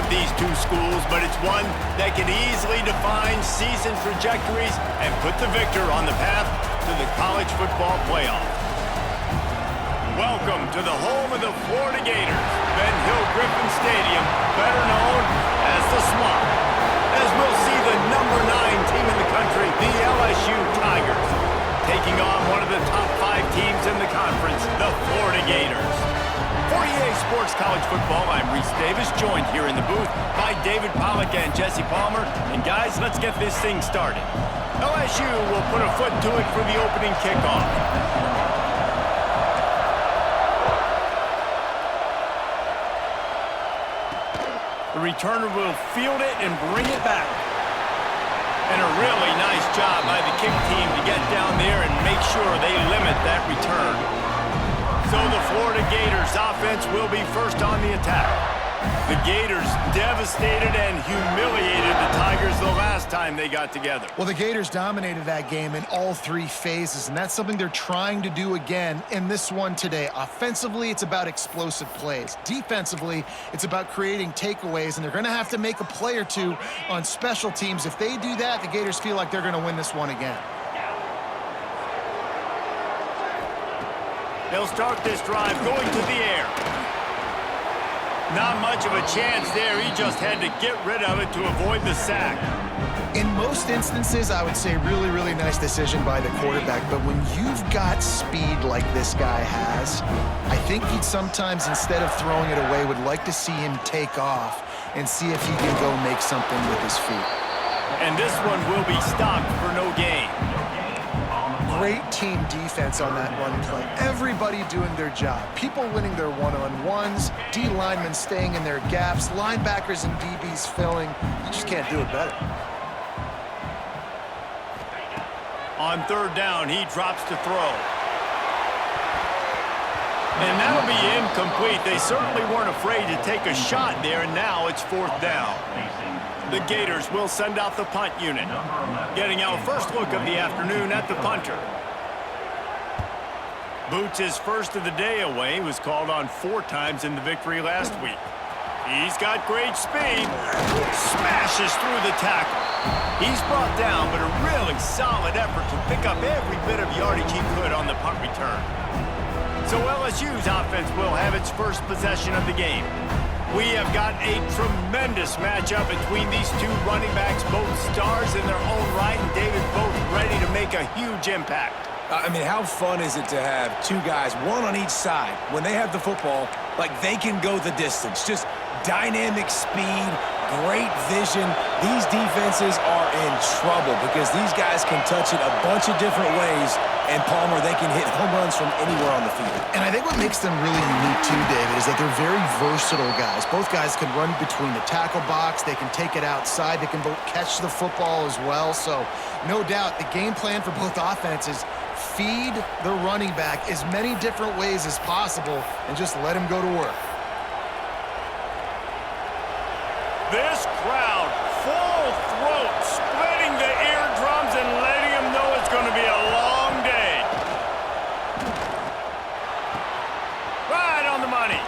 these two schools, but it's one that can easily define season trajectories and put the victor on the path to the college football playoff. Welcome to the home of the Florida Gators, Ben Hill Griffin Stadium, better known as the Swamp, as we'll see the number 9 team in the country, the LSU Tigers, taking on one of the top 5 teams in the conference, the Florida Gators. For EA Sports College Football, I'm Reese Davis, joined here in the booth by David Pollack and Jesse Palmer. And guys, let's get this thing started. LSU will put a foot to it for the opening kickoff. The returner will field it and bring it back. And a really nice job by the kick team to get down there and make sure they limit that return. So the Florida Gators offense will be first on the attack. The Gators devastated and humiliated the Tigers the last time they got together. Well, the Gators dominated that game in all 3 phases, and that's something they're trying to do again in this one today. Offensively, it's about explosive plays. Defensively, it's about creating takeaways, and they're going to have to make a play or two on special teams. If they do that, the Gators feel like they're going to win this one again. They'll start this drive going to the air. Not much of a chance there. He just had to get rid of it to avoid the sack. In most instances, I would say really nice decision by the quarterback. But when you've got speed like this guy has, I think he'd sometimes, instead of throwing it away, would like to see him take off and see if he can go make something with his feet. And this one will be stopped for no gain. Great team defense on that run play. Everybody doing their job. People winning their one-on-ones, D linemen staying in their gaps, linebackers and DBs filling. You just can't do it better. On third down, he drops to throw. And that'll be incomplete. They certainly weren't afraid to take a shot there, and now it's fourth down. The Gators will send out the punt unit. Getting our first look of the afternoon at the punter. Boots his first of the day away. He was called on 4 times in the victory last week. He's got great speed. Smashes through the tackle. He's brought down, but a really solid effort to pick up every bit of yardage he could on the punt return. So LSU's offense will have its first possession of the game. We have got a tremendous matchup between these 2 running backs, both stars in their own right, and David, both ready to make a huge impact. I mean, how fun is it to have 2 guys, one on each side, when they have the football, like they can go the distance. Just dynamic speed, great vision. These defenses are in trouble because these guys can touch it a bunch of different ways, and Palmer, they can hit home runs from anywhere on the field. And I think what makes them really unique too, David, is that they're very versatile guys. Both guys can run between the tackle box. They can take it outside. They can both catch the football as well. So no doubt the game plan for both offenses, feed the running back as many different ways as possible and just let him go to work. This crowd, full throat, splitting the eardrums and letting them know it's going to be a long day. Right on the money.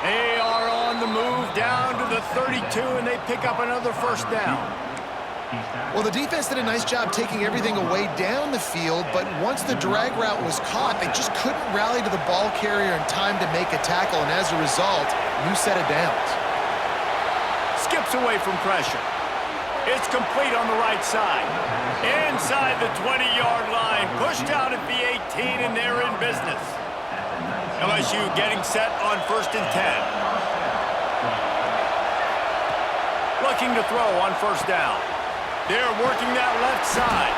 They are on the move down to the 32, and they pick up another first down. Well, the defense did a nice job taking everything away down the field, but once the drag route was caught, they just couldn't rally to the ball carrier in time to make a tackle, and as a result, new set of downs. Skips away from pressure. It's complete on the right side. Inside the 20-yard line, pushed out at the 18, and they're in business. LSU getting set on 1st and 10. Looking to throw on 1st down. They're working that left side.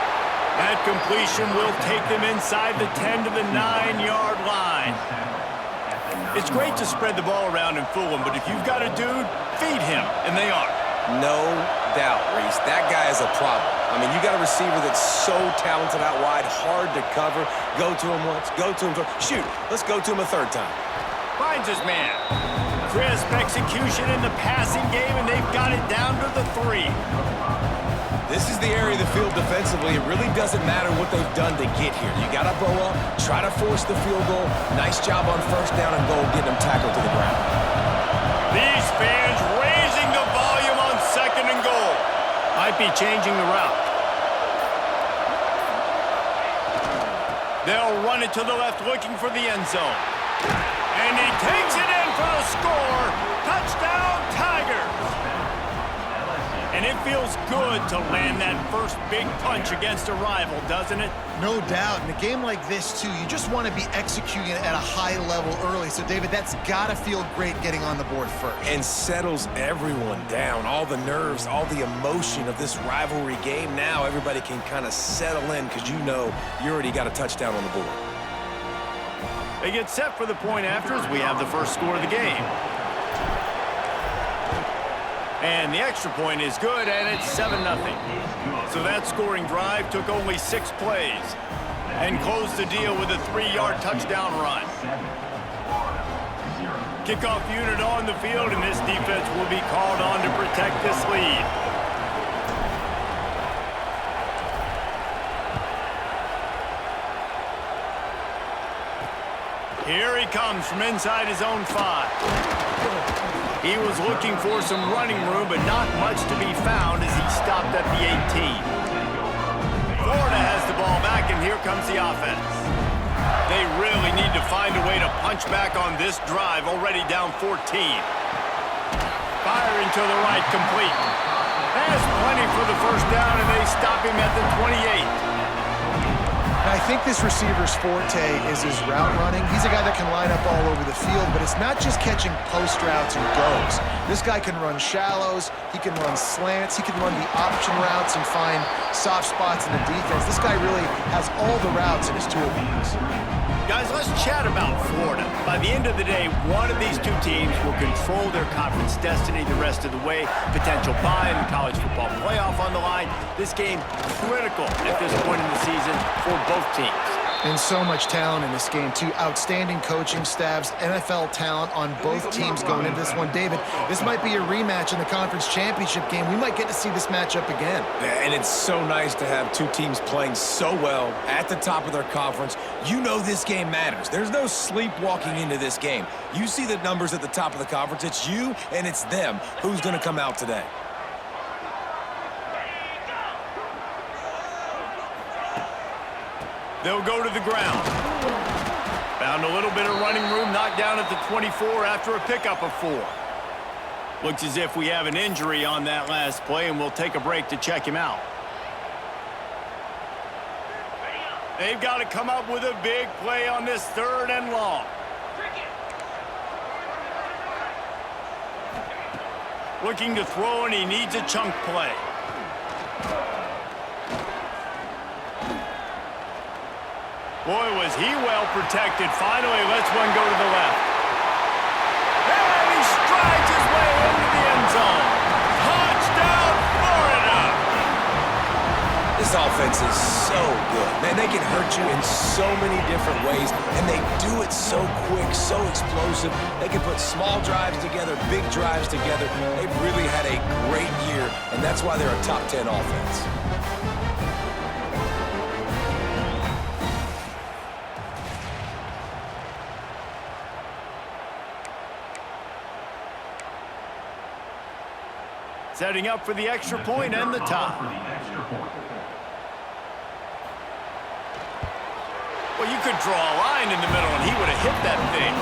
That completion will take them inside the 10 to the 9-yard line. It's great to spread the ball around and fool him, but if you've got a dude, feed him, and they are. No doubt, Reese. That guy is a problem. I mean, you got a receiver that's so talented out wide, hard to cover. Go to him once, go to him twice. Shoot, let's go to him a 3rd time. Finds his man. Crisp execution in the passing game, and they've got it down to the 3. This is the area of the field defensively. It really doesn't matter what they've done to get here. You got to bow up, try to force the field goal. Nice job on 1st down and goal, getting them tackled to the ground. These fans might be changing the route. They'll run it to the left, looking for the end zone. And he takes it in for the score. Touchdown, Tigers. And it feels good to land that first big punch against a rival, doesn't it? No doubt. In a game like this, too, you just want to be executing it at a high level early. So, David, that's got to feel great getting on the board first. And settles everyone down. All the nerves, all the emotion of this rivalry game. Now everybody can kind of settle in because you know you already got a touchdown on the board. They get set for the point after as we have the first score of the game. And the extra point is good, and it's 7-0. So that scoring drive took only 6 plays and closed the deal with a 3-yard touchdown run. Kickoff unit on the field, and this defense will be called on to protect this lead. Here he comes from inside his own 5. He was looking for some running room, but not much to be found as he stopped at the 18. Florida has the ball back, and here comes the offense. They really need to find a way to punch back on this drive, already down 14. Firing to the right, complete. Has plenty for the first down, and they stop him at the 28. I think this receiver's forte is his route running. He's a guy that can line up all over the field, but it's not just catching post routes and goes. This guy can run shallows, he can run slants, he can run the option routes and find soft spots in the defense. This guy really has all the routes in his toolbox. Guys, let's chat about Florida. By the end of the day, one of these two teams will control their conference destiny the rest of the way. Potential bye in the college football playoff on the line. This game critical at this point in the season for both teams. And so much talent in this game, too. Outstanding coaching staffs, NFL talent on both teams going into this one. David, this might be a rematch in the conference championship game. We might get to see this matchup again. And it's so nice to have two teams playing so well at the top of their conference. You know this game matters. There's no sleepwalking into this game. You see the numbers at the top of the conference. It's you and it's them. Who's going to come out today? They'll go to the ground. Found a little bit of running room, knocked down at the 24 after a pickup of 4. Looks as if we have an injury on that last play, and we'll take a break to check him out. They've got to come up with a big play on this 3rd and long. Looking to throw, and he needs a chunk play. Boy, was he well protected. Finally, lets one go to the left. And he strides his way into the end zone. Touchdown, Florida! This offense is so good. Man, they can hurt you in so many different ways, and they do it so quick, so explosive. They can put small drives together, big drives together. They've really had a great year, and that's why they're a top 10 offense. Setting up for the extra point and the tie. Well, you could draw a line in the middle, and he would have hit that thing.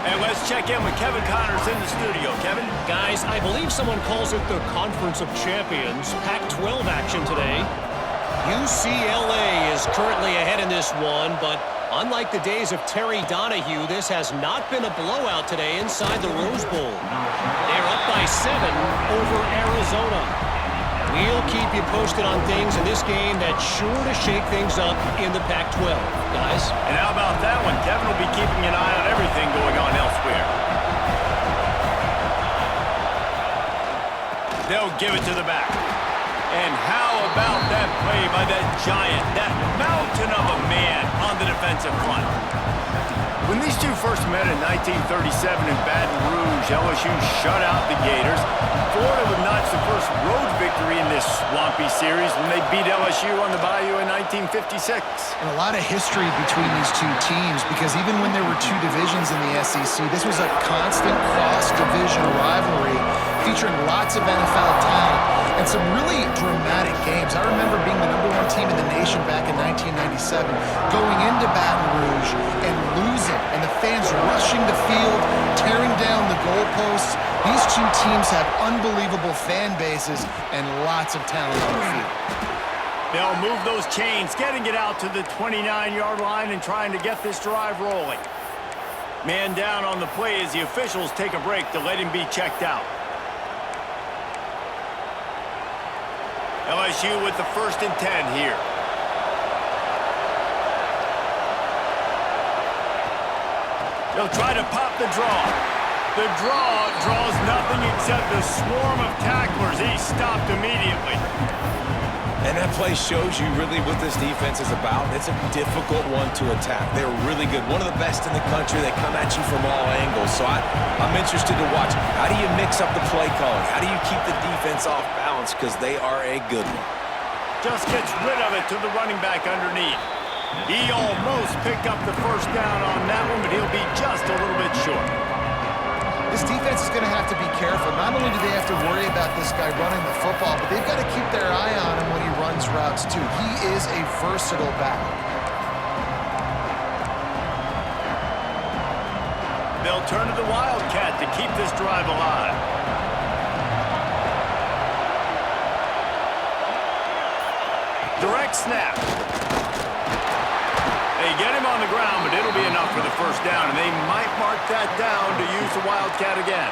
And let's check in with Kevin Connors in the studio. Kevin? Guys, I believe someone calls it the Conference of Champions. Pac-12 action today. UCLA is currently ahead in this one, but unlike the days of Terry Donahue, this has not been a blowout today inside the Rose Bowl. They're up by 7 over Arizona. We'll keep you posted on things in this game that's sure to shake things up in the Pac-12. Guys? And how about that one? Kevin will be keeping an eye on everything going on elsewhere. They'll give it to the back. And how about that play by that giant, that mountain of a man on the defensive front? When these two first met in 1937 in Baton Rouge, LSU shut out the Gators. Florida would notch the first road victory in this swampy series when they beat LSU on the Bayou in 1956. And a lot of history between these two teams, because even when there were two divisions in the SEC, this was a constant cross-division rivalry. featuring lots of NFL talent and some really dramatic games. I remember being the #1 team in the nation back in 1997, going into Baton Rouge and losing, and the fans rushing the field, tearing down the goalposts. These two teams have unbelievable fan bases and lots of talent on the field. They'll move those chains, getting it out to the 29-yard line and trying to get this drive rolling. Man down on the play as the officials take a break to let him be checked out. LSU with the 1st and 10 here. They'll try to pop the draw. The draw draws nothing except a swarm of tacklers. He's stopped immediately. And that play shows you really what this defense is about. It's a difficult one to attack. They're really good. One of the best in the country. They come at you from all angles. So I'm interested to watch. How do you mix up the play calling? How do you keep the defense off balance? Because they are a good one. Just gets rid of it to the running back underneath. He almost picked up the 1st down on that one, but he'll be just a little bit short. This defense is going to have to be careful. Not only do they have to worry about this guy running the football, but they've got to keep their eye on him when he runs routes too. He is a versatile back. They'll turn to the Wildcat to keep this drive alive. Direct snap. They get him on the ground, but it'll be enough for the 1st down, and they might mark that down to use the Wildcat again.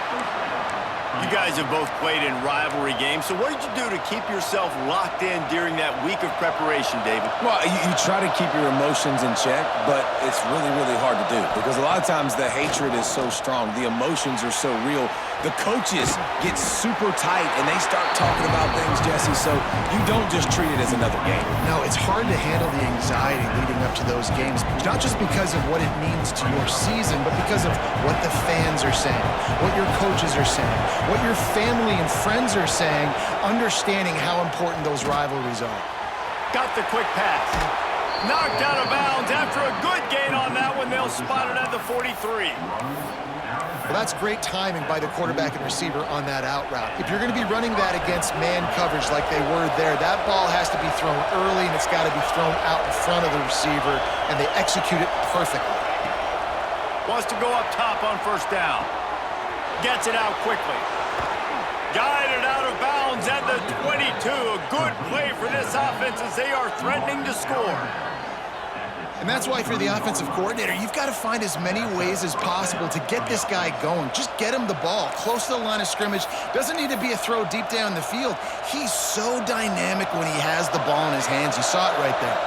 You guys have both played in rivalry games, so what did you do to keep yourself locked in during that week of preparation, David? Well, you try to keep your emotions in check, but it's really, really hard to do because a lot of times the hatred is so strong. The emotions are so real. The coaches get super tight, and they start talking about things, Jesse, so you don't just treat it as another game. No, it's hard to handle the anxiety leading up to those games, not just because of what it means to your season, but because of what the fans are saying, what your coaches are saying, what your family and friends are saying, understanding how important those rivalries are. Got the quick pass. Knocked out of bounds after a good gain on that one. They'll spot it at the 43. Well, that's great timing by the quarterback and receiver on that out route. If you're going to be running that against man coverage like they were there, that ball has to be thrown early, and it's got to be thrown out in front of the receiver, and they execute it perfectly. Wants to go up top on 1st down. Gets it out quickly. Guided out of bounds at the 22. A good play for this offense as they are threatening to score. And that's why, for the offensive coordinator, you've got to find as many ways as possible to get this guy going. Just get him the ball close to the line of scrimmage. Doesn't need to be a throw deep down the field. He's so dynamic when he has the ball in his hands. You saw it right there.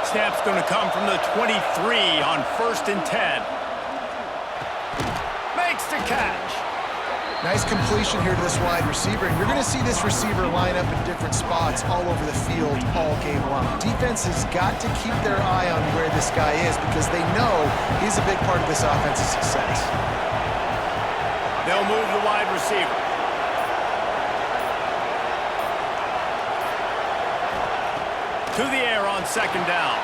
Snap's going to come from the 23 on 1st and 10. Makes the catch. Nice completion here to this wide receiver, and you're going to see this receiver line up in different spots all over the field all game long. Defense has got to keep their eye on where this guy is because they know he's a big part of this offense's success. They'll move the wide receiver. To the air on 2nd down.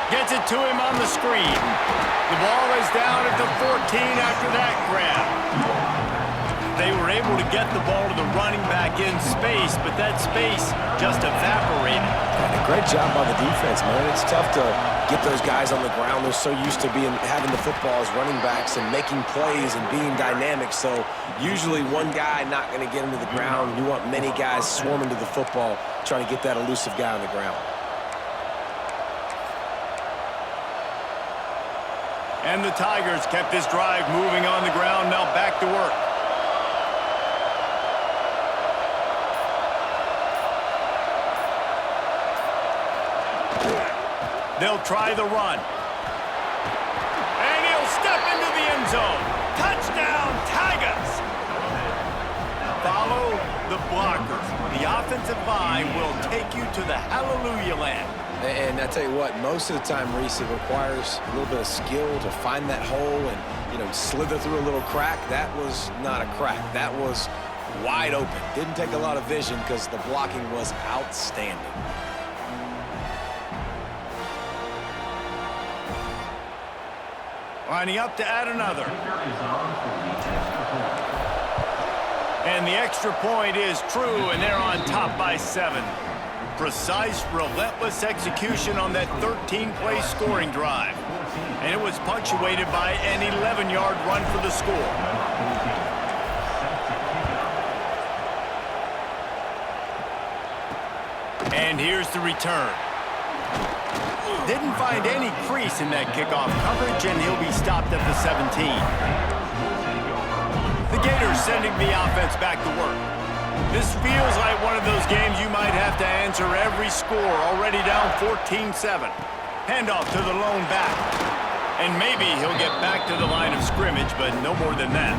Gets it to him on the screen. The ball is down at the 14 after that grab. They were able to get the ball to the running back in space, but that space just evaporated. And a great job by the defense, man. It's tough to get those guys on the ground. They're so used to having the football as running backs and making plays and being dynamic. So usually one guy not going to get him to the ground. You want many guys swarming to the football, trying to get that elusive guy on the ground. And the Tigers kept this drive moving on the ground. Now back to work. They'll try the run. And he'll step into the end zone. Touchdown, Tigers! Follow the blockers. The offensive line will take you to the hallelujah land. And I tell you what, most of the time, Reese, it requires a little bit of skill to find that hole and, slither through a little crack. That was not a crack. That was wide open. Didn't take a lot of vision because the blocking was outstanding. Lining up to add another. And And the extra point is true, and they're on top by 7. Precise, relentless execution on that 13-play scoring drive. And it was punctuated by an 11-yard run for the score. And here's the return. Didn't find any crease in that kickoff coverage, and he'll be stopped at the 17. The Gators sending the offense back to work. This feels like one of those games you might have to answer every score, already down 14-7. Handoff to the lone back. And maybe he'll get back to the line of scrimmage, but no more than that.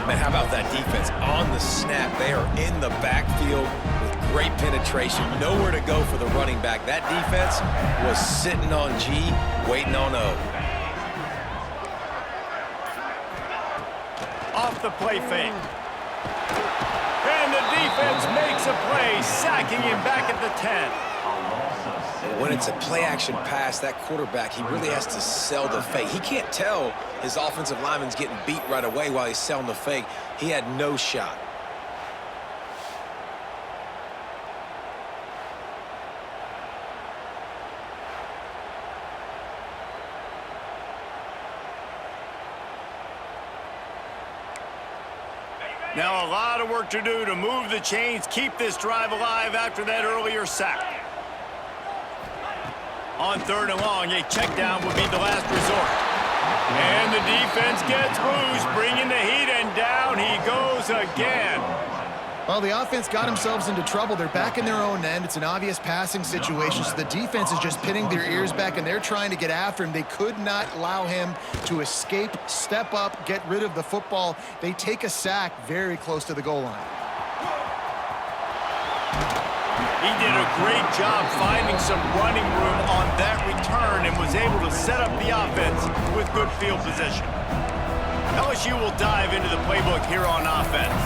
Man, how about that defense on the snap? They are in the backfield with great penetration. Nowhere to go for the running back. That defense was sitting on G, waiting on O. Off the play fake. And the defense makes a play, sacking him back at the 10. When it's a play-action pass, that quarterback, he really has to sell the fake. He can't tell his offensive lineman's getting beat right away while he's selling the fake. He had no shot. Now a lot of work to do to move the chains, keep this drive alive after that earlier sack. On 3rd and long, a check down would be the last resort. And the defense gets loose, bringing the heat, and down he goes again. Well, the offense got themselves into trouble. They're back in their own end. It's an obvious passing situation, so the defense is just pinning their ears back, and they're trying to get after him. They could not allow him to escape, step up, get rid of the football. They take a sack very close to the goal line. He did a great job finding some running room on that return and was able to set up the offense with good field position. LSU will dive into the playbook here on offense.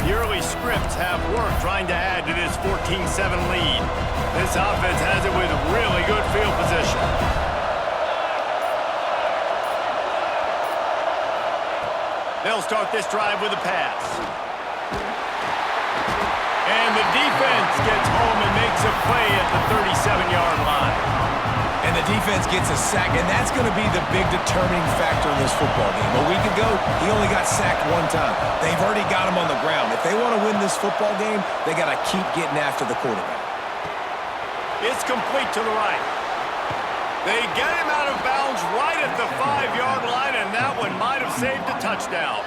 The early scripts have worked trying to add to this 14-7 lead. This offense has it with really good field position. They'll start this drive with a pass. And the defense gets home and makes a play at the 37-yard line. And the defense gets a sack, and that's going to be the big determining factor in this football game. A week ago, he only got sacked one time. They've already got him on the ground. If they want to win this football game, they got to keep getting after the quarterback. It's complete to the right. They get him out of bounds right at the 5-yard line, and that one might have saved a touchdown.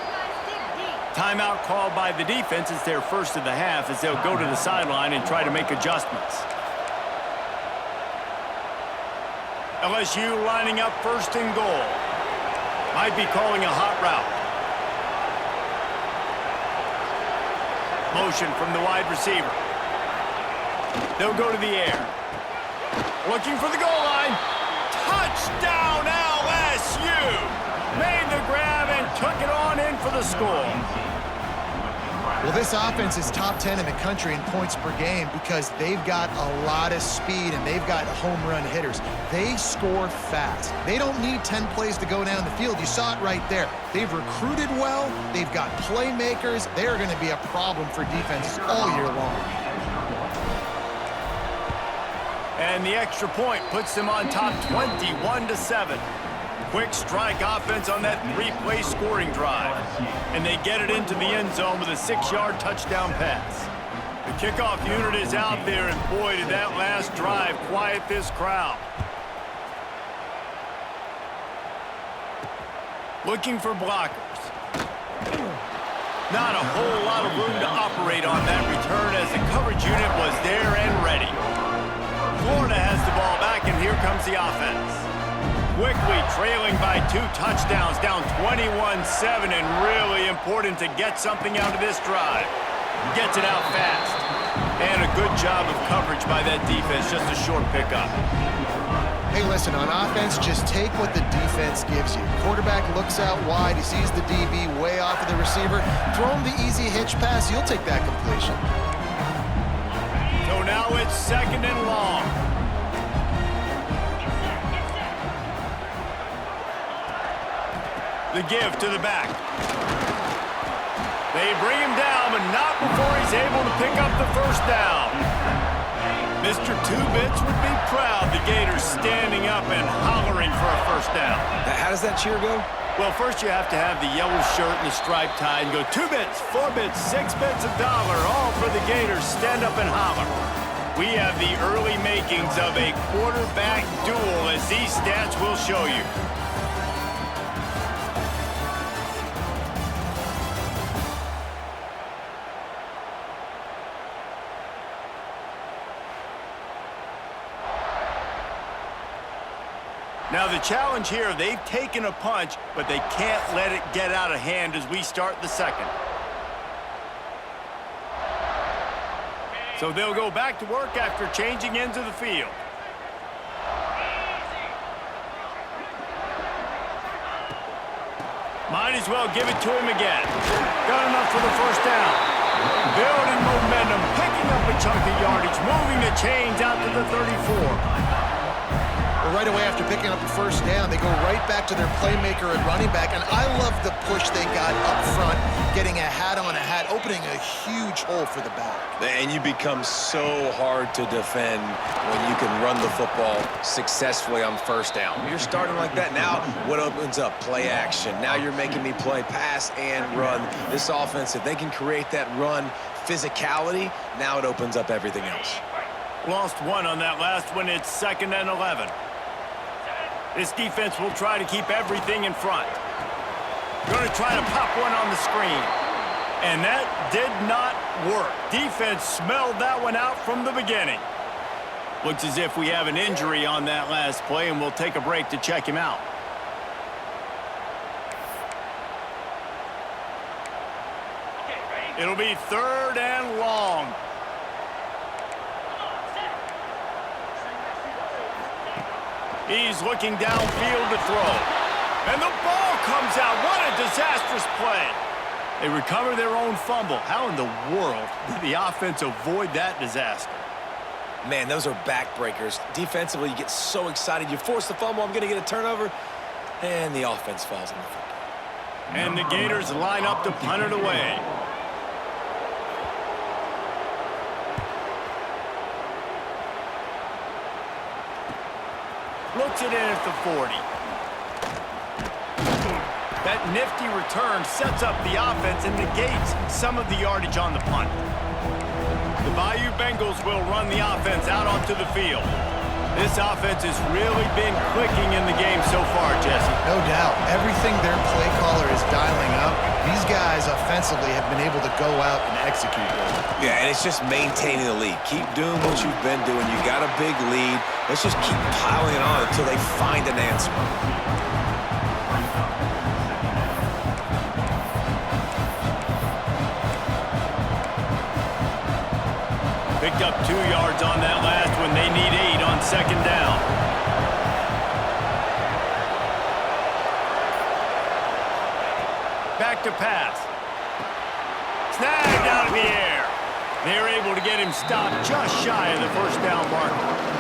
Timeout called by the defense. It's their first of the half as they'll go to the sideline and try to make adjustments. LSU lining up 1st and goal. Might be calling a hot route. Motion from the wide receiver. They'll go to the air. Looking for the goal line. Touchdown LSU! Made the grab and took it on in for the score. Well, this offense is top 10 in the country in points per game because they've got a lot of speed and they've got home run hitters. They score fast. They don't need 10 plays to go down the field. You saw it right there. They've recruited well. They've got playmakers. They're going to be a problem for defenses all year long. And the extra point puts them on top 21-7. Quick strike offense on that 3-play scoring drive. And they get it into the end zone with a 6-yard touchdown pass. The kickoff unit is out there, and boy, did that last drive quiet this crowd. Looking for blockers. Not a whole lot of room to operate on that return as the coverage unit was there and ready. Florida has the ball back, and here comes the offense. Quickly trailing by 2 touchdowns, down 21-7, and really important to get something out of this drive. Gets it out fast. And a good job of coverage by that defense, just a short pickup. Hey, listen, on offense, just take what the defense gives you. Quarterback looks out wide, he sees the DB way off of the receiver. Throw him the easy hitch pass, you'll take that completion. So now it's 2nd and long. The give to the back. They bring him down, but not before he's able to pick up the first down. Mr. Two-Bits would be proud the Gators standing up and hollering for a first down. How does that cheer go? Well, first you have to have the yellow shirt and the striped tie and go 2 bits, 4 bits, 6 bits, $1, all for the Gators. Stand up and holler. We have the early makings of a quarterback duel, as these stats will show you. Now the challenge here, they've taken a punch, but they can't let it get out of hand as we start the second. So they'll go back to work after changing into the field. Might as well give it to him again. Got enough for the first down. Building momentum, picking up a chunk of yardage, moving the chains out to the 34. Right away after picking up the first down, they go right back to their playmaker at running back, and I love the push they got up front, getting a hat on a hat, opening a huge hole for the back. And you become so hard to defend when you can run the football successfully on first down. You're starting like that. Now what opens up? Play action. Now you're making me play pass and run. This offense, if they can create that run physicality, now it opens up everything else. Lost one on that last one. It's 2nd and 11. This defense will try to keep everything in front. Going to try to pop one on the screen. And that did not work. Defense smelled that one out from the beginning. Looks as if we have an injury on that last play, and we'll take a break to check him out. It'll be 3rd and long. He's looking downfield to throw. And the ball comes out. What a disastrous play. They recover their own fumble. How in the world did the offense avoid that disaster? Man, those are backbreakers. Defensively, you get so excited. You force the fumble, I'm going to get a turnover, and the offense falls on the football. And the Gators line up to punt it away. Looks it in at the 40. That nifty return sets up the offense and negates some of the yardage on the punt. The Bayou Bengals will run the offense out onto the field. This offense has really been clicking in the game so far, Jesse. No doubt. Everything their play caller is dialing up, these guys offensively have been able to go out and execute. Yeah, and it's just maintaining the lead. Keep doing what you've been doing. You got a big lead. Let's just keep piling it on until they find an answer. Picked up 2 yards on that last one. They need 8 on 2nd down. Back to pass. Snagged out of the air. They're able to get him stopped just shy of the first down marker.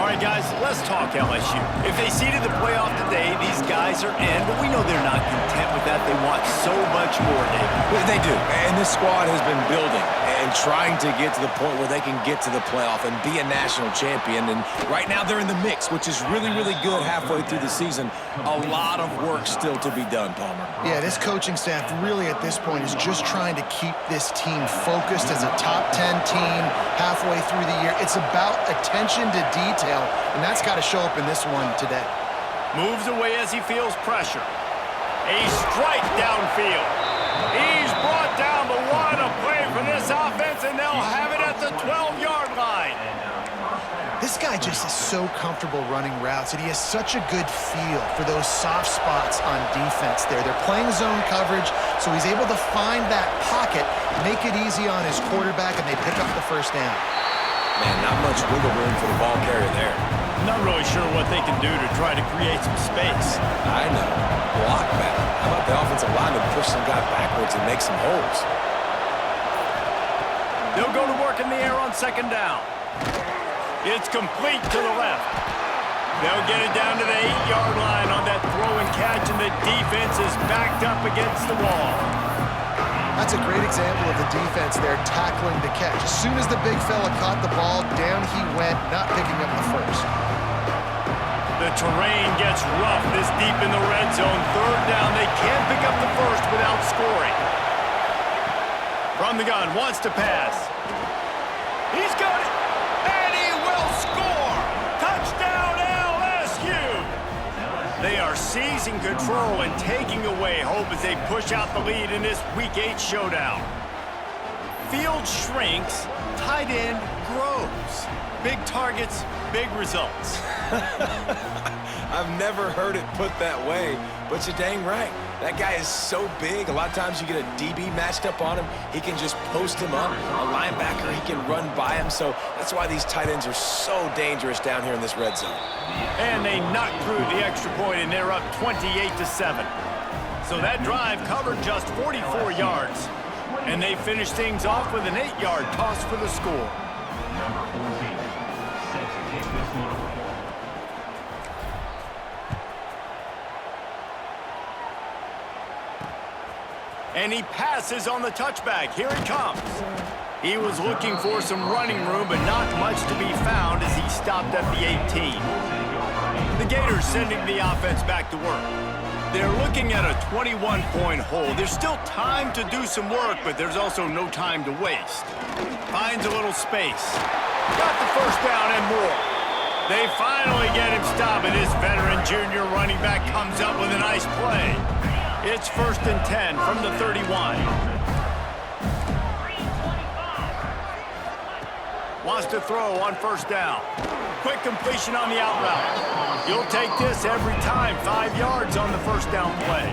All right, guys, let's talk LSU. If they seeded the playoff today, these guys are in, but we know they're not content with that. They want so much more, David. They do, and this squad has been building and trying to get to the point where they can get to the playoff and be a national champion. And right now they're in the mix, which is really, really good halfway through the season. A lot of work still to be done, Palmer. Yeah, this coaching staff really at this point is just trying to keep this team focused as a top 10 team halfway through the year. It's about attention to detail, and that's got to show up in this one today. Moves away as he feels pressure. A strike downfield. He's brought down, but what a play for this offense, and they'll have it at the 12-yard line. This guy just is so comfortable running routes, and he has such a good feel for those soft spots on defense there. They're playing zone coverage, so he's able to find that pocket, make it easy on his quarterback, and they pick up the first down. Man, not much wiggle room for the ball carrier there. Not really sure what they can do to try to create some space. I know. Block back. How about the offensive line to push some guy backwards and make some holes? They'll go to work in the air on 2nd down. It's complete to the left. They'll get it down to the 8-yard line on that throw and catch, and the defense is backed up against the wall. That's a great example of the defense there tackling the catch. As soon as the big fella caught the ball, down he went, not picking up the first. The terrain gets rough this deep in the red zone. Third down, they can't pick up the first without scoring. From the gun, wants to pass. He's got it, and he will score! Touchdown, LSU! They are seizing control and taking away hope as they push out the lead in this Week 8 showdown. Field shrinks, tight end grows. Big targets, big results. I've never heard it put that way, but you're dang right. That guy is so big. A lot of times you get a DB matched up on him. He can just post him up. A linebacker, he can run by him. So that's why these tight ends are so dangerous down here in this red zone. And they knock through the extra point, and they're up 28-7. So that drive covered just 44 yards. And they finish things off with an 8-yard toss for the score. And he passes on the touchback. Here he comes. He was looking for some running room, but not much to be found as he stopped at the 18. The Gators sending the offense back to work. They're looking at a 21-point hole. There's still time to do some work, but there's also no time to waste. Finds a little space. Got the first down and more. They finally get him stopped, and this veteran junior running back comes up with a nice play. It's 1st and 10 from the 31. Wants to throw on first down. Quick completion on the out route. You'll take this every time. 5 yards on the first down play.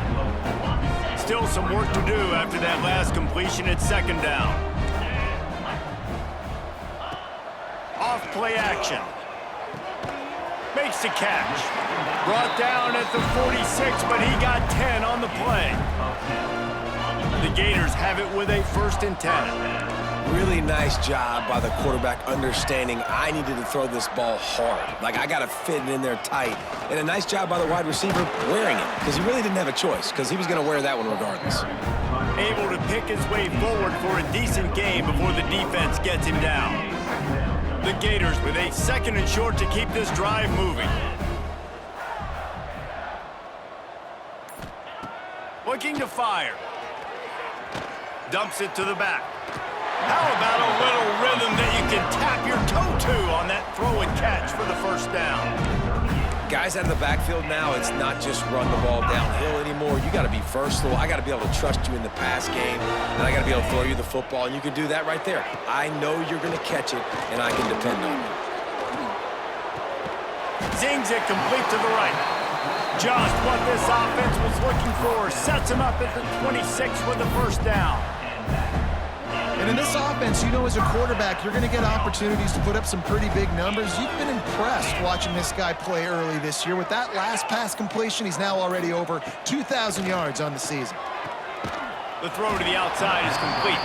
Still some work to do after that last completion at 2nd down. Off play action. Makes the catch. Brought down at the 46, but he got 10 on the play. The Gators have it with a 1st and 10. Really nice job by the quarterback understanding I needed to throw this ball hard. Like, I got to fit it in there tight. And a nice job by the wide receiver wearing it, because he really didn't have a choice, because he was going to wear that one regardless. Able to pick his way forward for a decent game before the defense gets him down. The Gators with a 2nd and short to keep this drive moving. Looking to fire. Dumps it to the back. How about a little rhythm that you can tap your toe to on that throw and catch for the first down? Guys out of the backfield now, it's not just run the ball downhill anymore. You got to be versatile. I got to be able to trust you in the pass game, and I got to be able to throw you the football, and you can do that right there. I know you're going to catch it, and I can depend on you. Zings it complete to the right. Just what this offense was looking for. Sets him up at the 26 with the first down. And in this offense, you know, as a quarterback, you're going to get opportunities to put up some pretty big numbers. You've been impressed watching this guy play early this year. With that last pass completion, he's now already over 2,000 yards on the season. The throw to the outside is complete.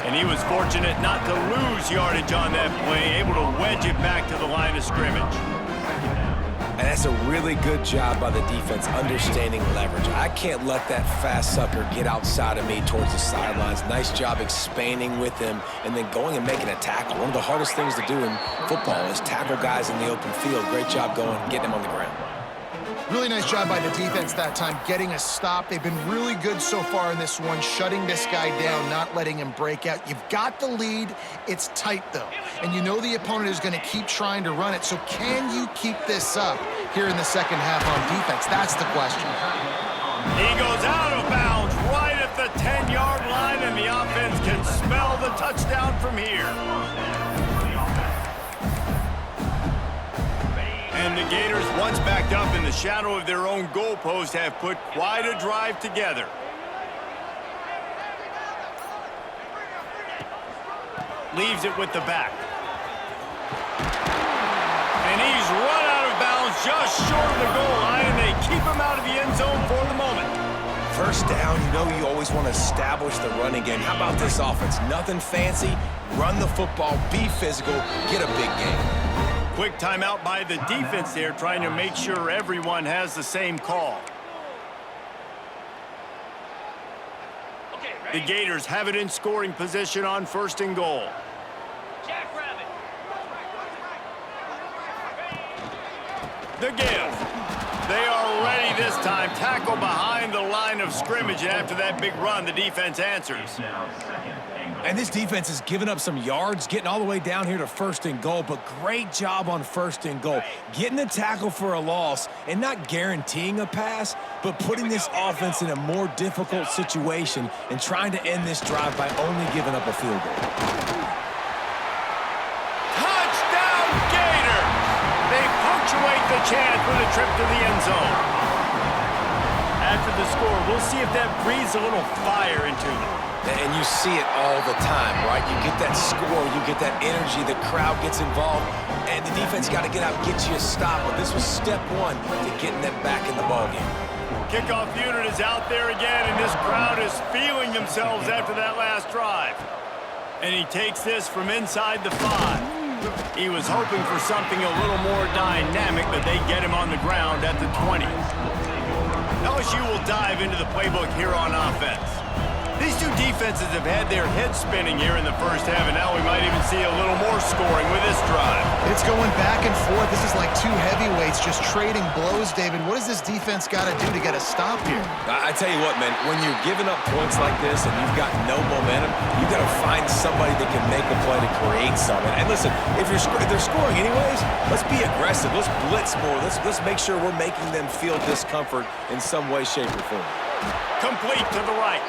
And he was fortunate not to lose yardage on that play, able to wedge it back to the line of scrimmage. And that's a really good job by the defense understanding leverage. I can't let that fast sucker get outside of me towards the sidelines. Nice job expanding with him and then going and making a tackle. One of the hardest things to do in football is tackle guys in the open field. Great job going and getting him on the ground. Really nice job by the defense that time, getting a stop. They've been really good so far in this one, shutting this guy down, not letting him break out. You've got the lead. It's tight, though. And you know the opponent is going to keep trying to run it. So can you keep this up here in the second half on defense? That's the question. He goes out of bounds right at the 10-yard line, and the offense can smell the touchdown from here. And the Gators, once backed up in the shadow of their own goalpost, have put quite a drive together. Leaves it with the back. And he's run out of bounds just short of the goal line, and they keep him out of the end zone for the moment. First down, you know you always want to establish the running game. How about this offense? Nothing fancy. Run the football, be physical, get a big game. Quick timeout by the defense there, trying to make sure everyone has the same call. The Gators have it in scoring position on 1st and goal. The give. They are ready this time. Tackle behind the line of scrimmage, and after that big run, the defense answers. And this defense has given up some yards, getting all the way down here to 1st and goal, but great job on 1st and goal. Getting the tackle for a loss and not guaranteeing a pass, but putting this offense in a more difficult situation and trying to end this drive by only giving up a field goal. Touchdown, Gators! They punctuate the chance with a trip to the end zone. After the score, we'll see if that breathes a little fire into them. And you see it all the time, right? You get that score, you get that energy, the crowd gets involved, and the defense got to get out and get you a stop. But this was step one to getting them back in the ballgame. Kickoff unit is out there again, and this crowd is feeling themselves after that last drive. And he takes this from inside the 5. He was hoping for something a little more dynamic, but they get him on the ground at the 20. LSU will dive into the playbook here on offense. These two defenses have had their heads spinning here in the first half, and now we might even see a little more scoring with this drive. It's going back and forth. This is like two heavyweights just trading blows, David. What does this defense got to do to get a stop here? I tell you what, man, when you're giving up points like this and you've got no momentum, you got to find somebody that can make a play to create something. And listen, if they're scoring anyways, let's be aggressive. Let's blitz more. Let's make sure we're making them feel discomfort in some way, shape, or form. Complete to the right.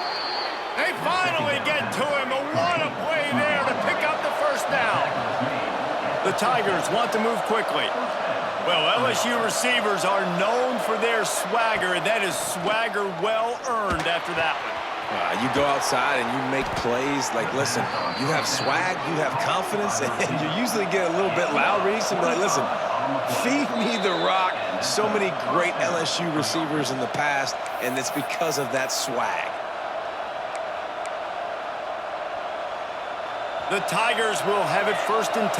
They finally get to him. What a play there to pick up the 1st down. The Tigers want to move quickly. Well, LSU receivers are known for their swagger, and that is swagger well earned after that one. You go outside and you make plays. Like, listen, you have swag, you have confidence, and you usually get a little bit loud, Reese, and be like, listen, feed me the rock. So many great LSU receivers in the past, and it's because of that swag. The Tigers will have it 1st and 10.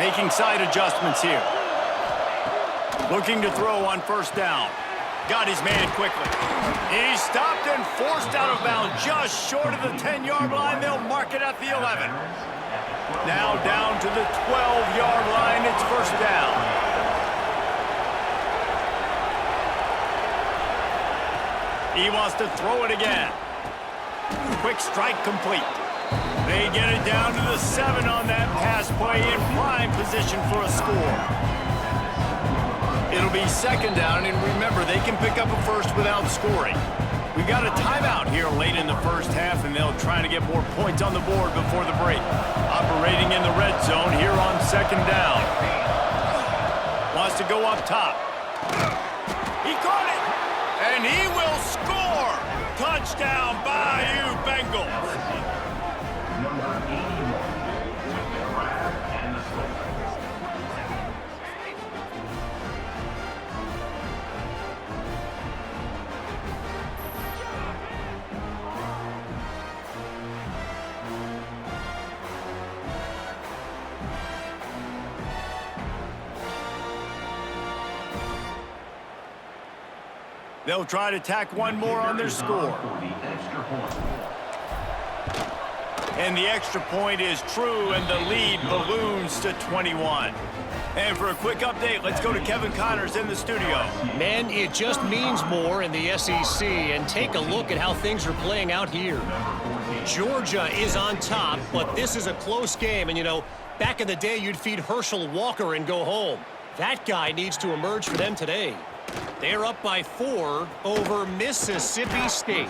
Making side adjustments here. Looking to throw on 1st down. Got his man quickly. He's stopped and forced out of bounds just short of the 10-yard line. They'll mark it at the 11. Now down to the 12-yard line. It's 1st down. He wants to throw it again. Quick strike complete. They get it down to the 7 on that pass play in prime position for a score. It'll be 2nd down, and remember, they can pick up a 1st without scoring. We've got a timeout here late in the first half, and they'll try to get more points on the board before the break. Operating in the red zone here on 2nd down. Wants to go up top. He caught it, and he will score. Touchdown, Bayou Bengals. They'll try to tack one more on their score. And the extra point is true, and the lead balloons to 21. And for a quick update, let's go to Kevin Connors in the studio. Man, it just means more in the SEC, and take a look at how things are playing out here. Georgia is on top, but this is a close game, and you know, back in the day, you'd feed Herschel Walker and go home. That guy needs to emerge for them today. They're up by 4 over Mississippi State.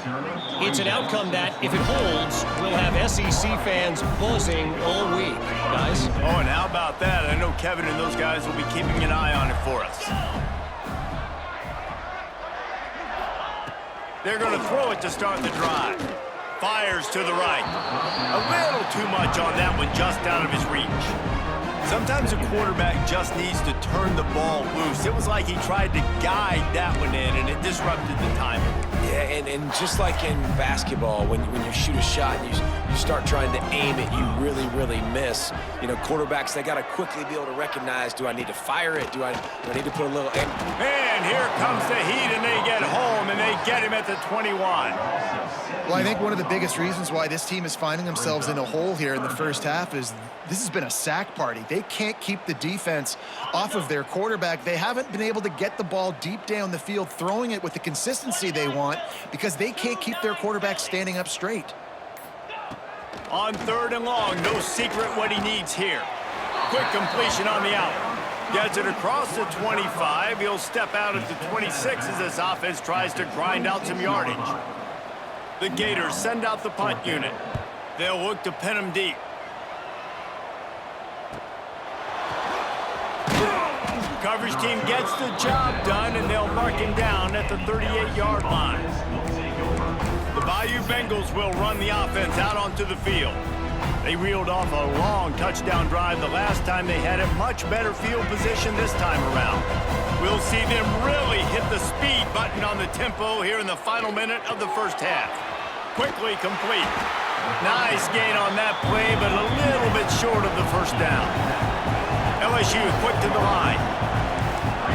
It's an outcome that, if it holds, will have SEC fans buzzing all week. Guys? Oh, and how about that? I know Kevin and those guys will be keeping an eye on it for us. They're going to throw it to start the drive. Fires to the right. A little too much on that one, just out of his reach. Sometimes a quarterback just needs to turn the ball loose. It was like he tried to guide that one in, and it disrupted the timing. Yeah, and just like in basketball, when you shoot a shot and you start trying to aim it, you really miss. You know, quarterbacks, they got to quickly be able to recognize, do I need to fire it? Do I need to put a little aim? And here comes the heat, and they get home, and they get him at the 21. Well, I think one of the biggest reasons why this team is finding themselves in a hole here in the first half is this has been a sack party. They can't keep the defense off of their quarterback. They haven't been able to get the ball deep down the field, throwing it with the consistency they want because they can't keep their quarterback standing up straight. On 3rd and long, no secret what he needs here. Quick completion on the out. Gets it across the 25. He'll step out at the 26 as this offense tries to grind out some yardage. The Gators send out the punt unit. They'll look to pin him deep. Coverage team gets the job done, and they'll mark him down at the 38-yard line. The Bayou Bengals will run the offense out onto the field. They reeled off a long touchdown drive the last time they had a much better field position this time around. We'll see them really hit the speed button on the tempo here in the final minute of the first half. Quickly complete. Nice gain on that play, but a little bit short of the first down. LSU quick to the line.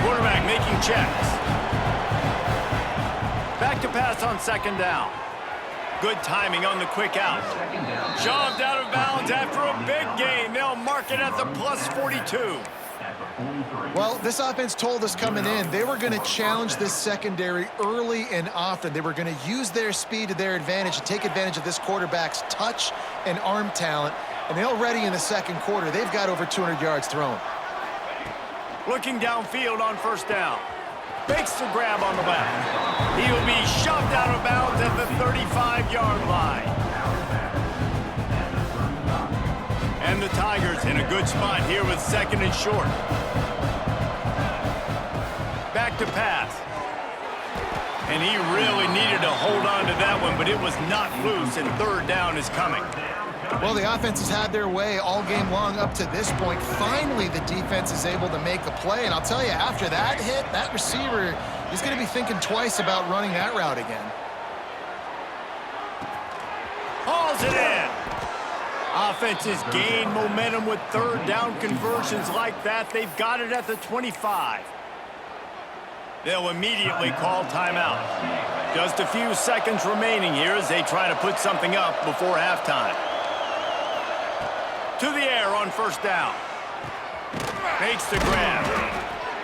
Quarterback making checks. Back to pass on 2nd down. Good timing on the quick out. Shoved out of bounds after a big gain. They'll mark it at the +42. Well, this offense told us coming in they were going to challenge this secondary early and often. They were going to use their speed to their advantage and take advantage of this quarterback's touch and arm talent. And already in the 2nd quarter, they've got over 200 yards thrown. Looking downfield on 1st down. Makes the grab on the left. He'll be shoved out of bounds at the 35-yard line. And the Tigers in a good spot here with 2nd and short. Back to pass. And he really needed to hold on to that one, but it was not loose, and 3rd down is coming. Well, the offense has had their way all game long up to this point. Finally, the defense is able to make a play. And I'll tell you, after that hit, that receiver is going to be thinking twice about running that route again. Hauls it in. Offenses gain momentum with 3rd down conversions like that. They've got it at the 25. They'll immediately call timeout. Just a few seconds remaining here as they try to put something up before halftime. To the air on 1st down. Makes the grab.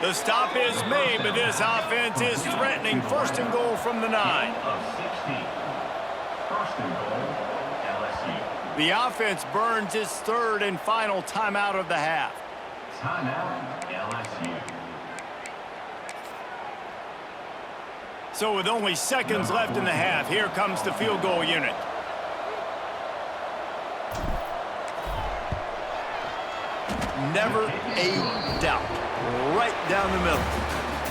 The stop is made, but this offense is threatening 1st and goal from the 9. The offense burns its 3rd and final timeout of the half. Timeout, LSU. So with only seconds left in the half, here comes the field goal unit. Never a doubt. Right down the middle.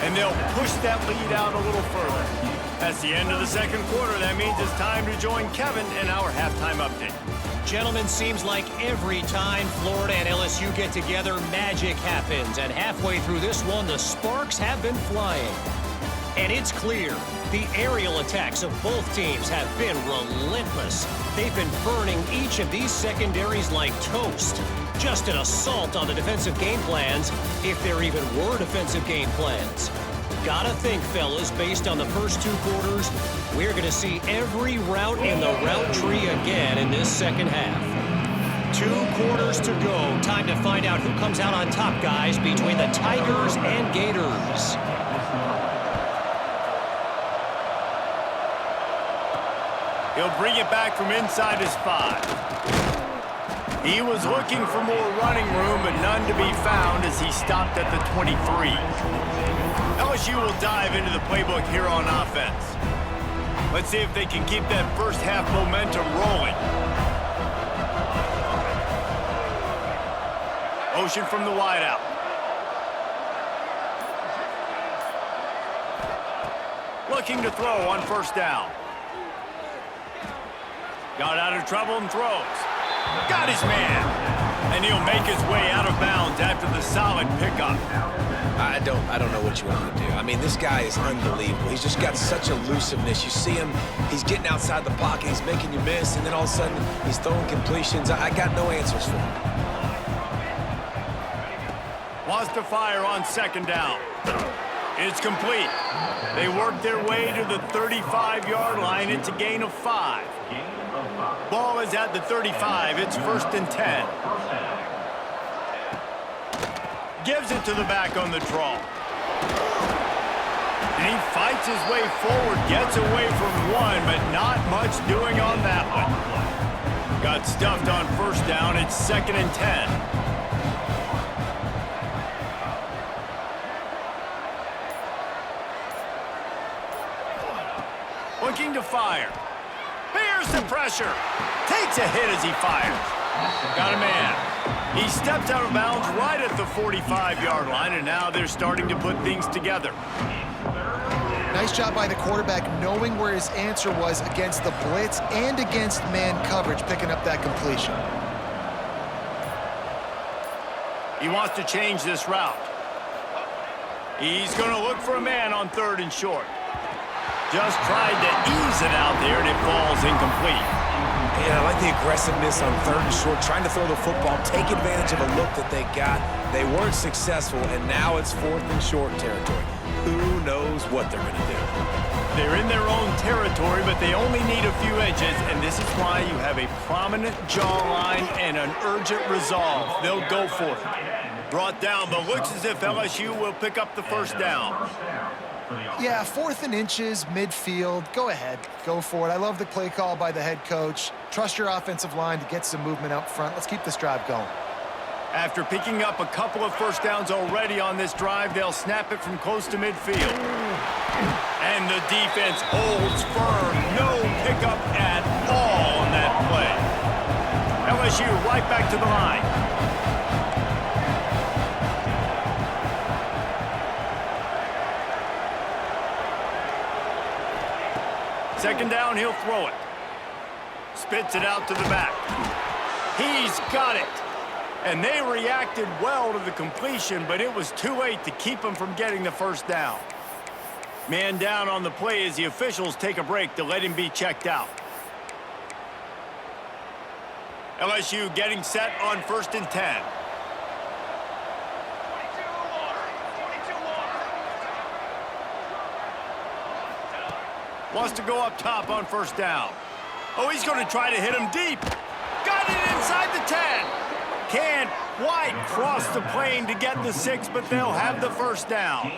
And they'll push that lead out a little further. That's the end of the 2nd quarter. That means it's time to join Kevin in our halftime update. Gentlemen, seems like every time Florida and LSU get together, magic happens. And halfway through this one, the sparks have been flying. And it's clear, the aerial attacks of both teams have been relentless. They've been burning each of these secondaries like toast. Just an assault on the defensive game plans, if there even were defensive game plans. Gotta think, fellas, based on the first 2 quarters, we're going to see every route in the route tree again in this 2nd half. 2 quarters to go. Time to find out who comes out on top, guys, between the Tigers and Gators. He'll bring it back from inside his 5. He was looking for more running room, but none to be found as he stopped at the 23. LSU will dive into the playbook here on offense. Let's see if they can keep that first half momentum rolling. Motion from the wideout. Looking to throw on 1st down. Got out of trouble and throws. Got his man. And he'll make his way out of bounds after the solid pickup. I don't know what you want to do. I mean, this guy is unbelievable. He's just got such elusiveness. You see him, he's getting outside the pocket, he's making you miss, and then all of a sudden, he's throwing completions. I got no answers for him. Wants to fire on 2nd down. It's complete. They work their way to the 35-yard line. It's a gain of 5. Ball is at the 35. It's 1st and 10. Gives it to the back on the draw. And he fights his way forward, gets away from one, but not much doing on that one. Got stuffed on 1st down. It's 2nd and 10. Looking to fire. Bears the pressure. Takes a hit as he fires. Got a man. He steps out of bounds right at the 45-yard line, and now they're starting to put things together. Nice job by the quarterback knowing where his answer was against the blitz and against man coverage, picking up that completion. He wants to change this route. He's going to look for a man on 3rd and short. Just tried to ease it out there, and it falls incomplete. Yeah, I like the aggressiveness on 3rd and short, trying to throw the football, take advantage of a look that they got. They weren't successful, and now it's 4th and short territory. Who knows what they're going to do? They're in their own territory, but they only need a few inches, and this is why you have a prominent jawline and an urgent resolve. They'll go for it. Brought down, but looks as if LSU will pick up the 1st down. Yeah, 4th and inches, midfield. Go ahead. Go for it. I love the play call by the head coach. Trust your offensive line to get some movement up front. Let's keep this drive going. After picking up a couple of 1st downs already on this drive, they'll snap it from close to midfield. And the defense holds firm. No pickup at all on that play. LSU right back to the line. Second down, he'll throw it. Spits it out to the back. He's got it. And they reacted well to the completion, but it was too late to keep him from getting the 1st down. Man down on the play as the officials take a break to let him be checked out. LSU getting set on 1st and 10. Wants to go up top on 1st down. Oh, he's going to try to hit him deep. Got it inside the 10. Can't quite cross the plane to get the 6, but they'll have the 1st down.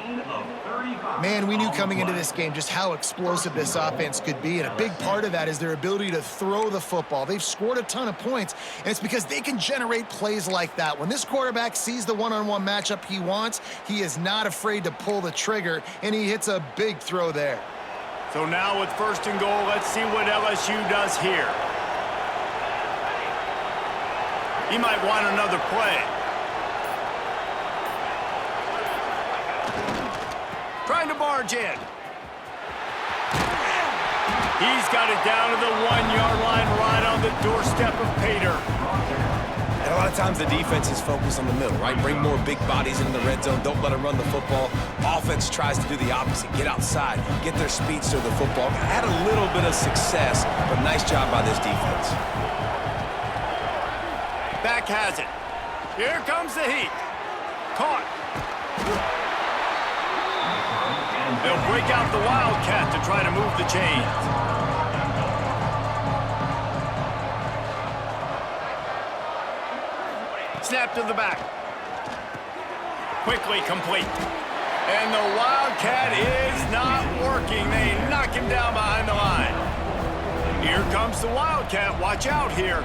Man, we knew coming into this game just how explosive this offense could be, and a big part of that is their ability to throw the football. They've scored a ton of points, and it's because they can generate plays like that. When this quarterback sees the one-on-one matchup he wants, he is not afraid to pull the trigger, and he hits a big throw there. So now with 1st and goal, let's see what LSU does here. He might want another play. Trying to barge in. He's got it down to the 1-yard line right on the doorstep of Pater. And a lot of times the defense is focused on the middle, right? Bring more big bodies into the red zone. Don't let them run the football. Offense tries to do the opposite. Get outside. Get their speeds to the football. Had a little bit of success, but nice job by this defense. Back has it. Here comes the heat. Caught. They'll break out the Wildcat to try to move the chains. Snap to the back. Quickly complete. And the Wildcat is not working. They knock him down behind the line. Here comes the Wildcat. Watch out here.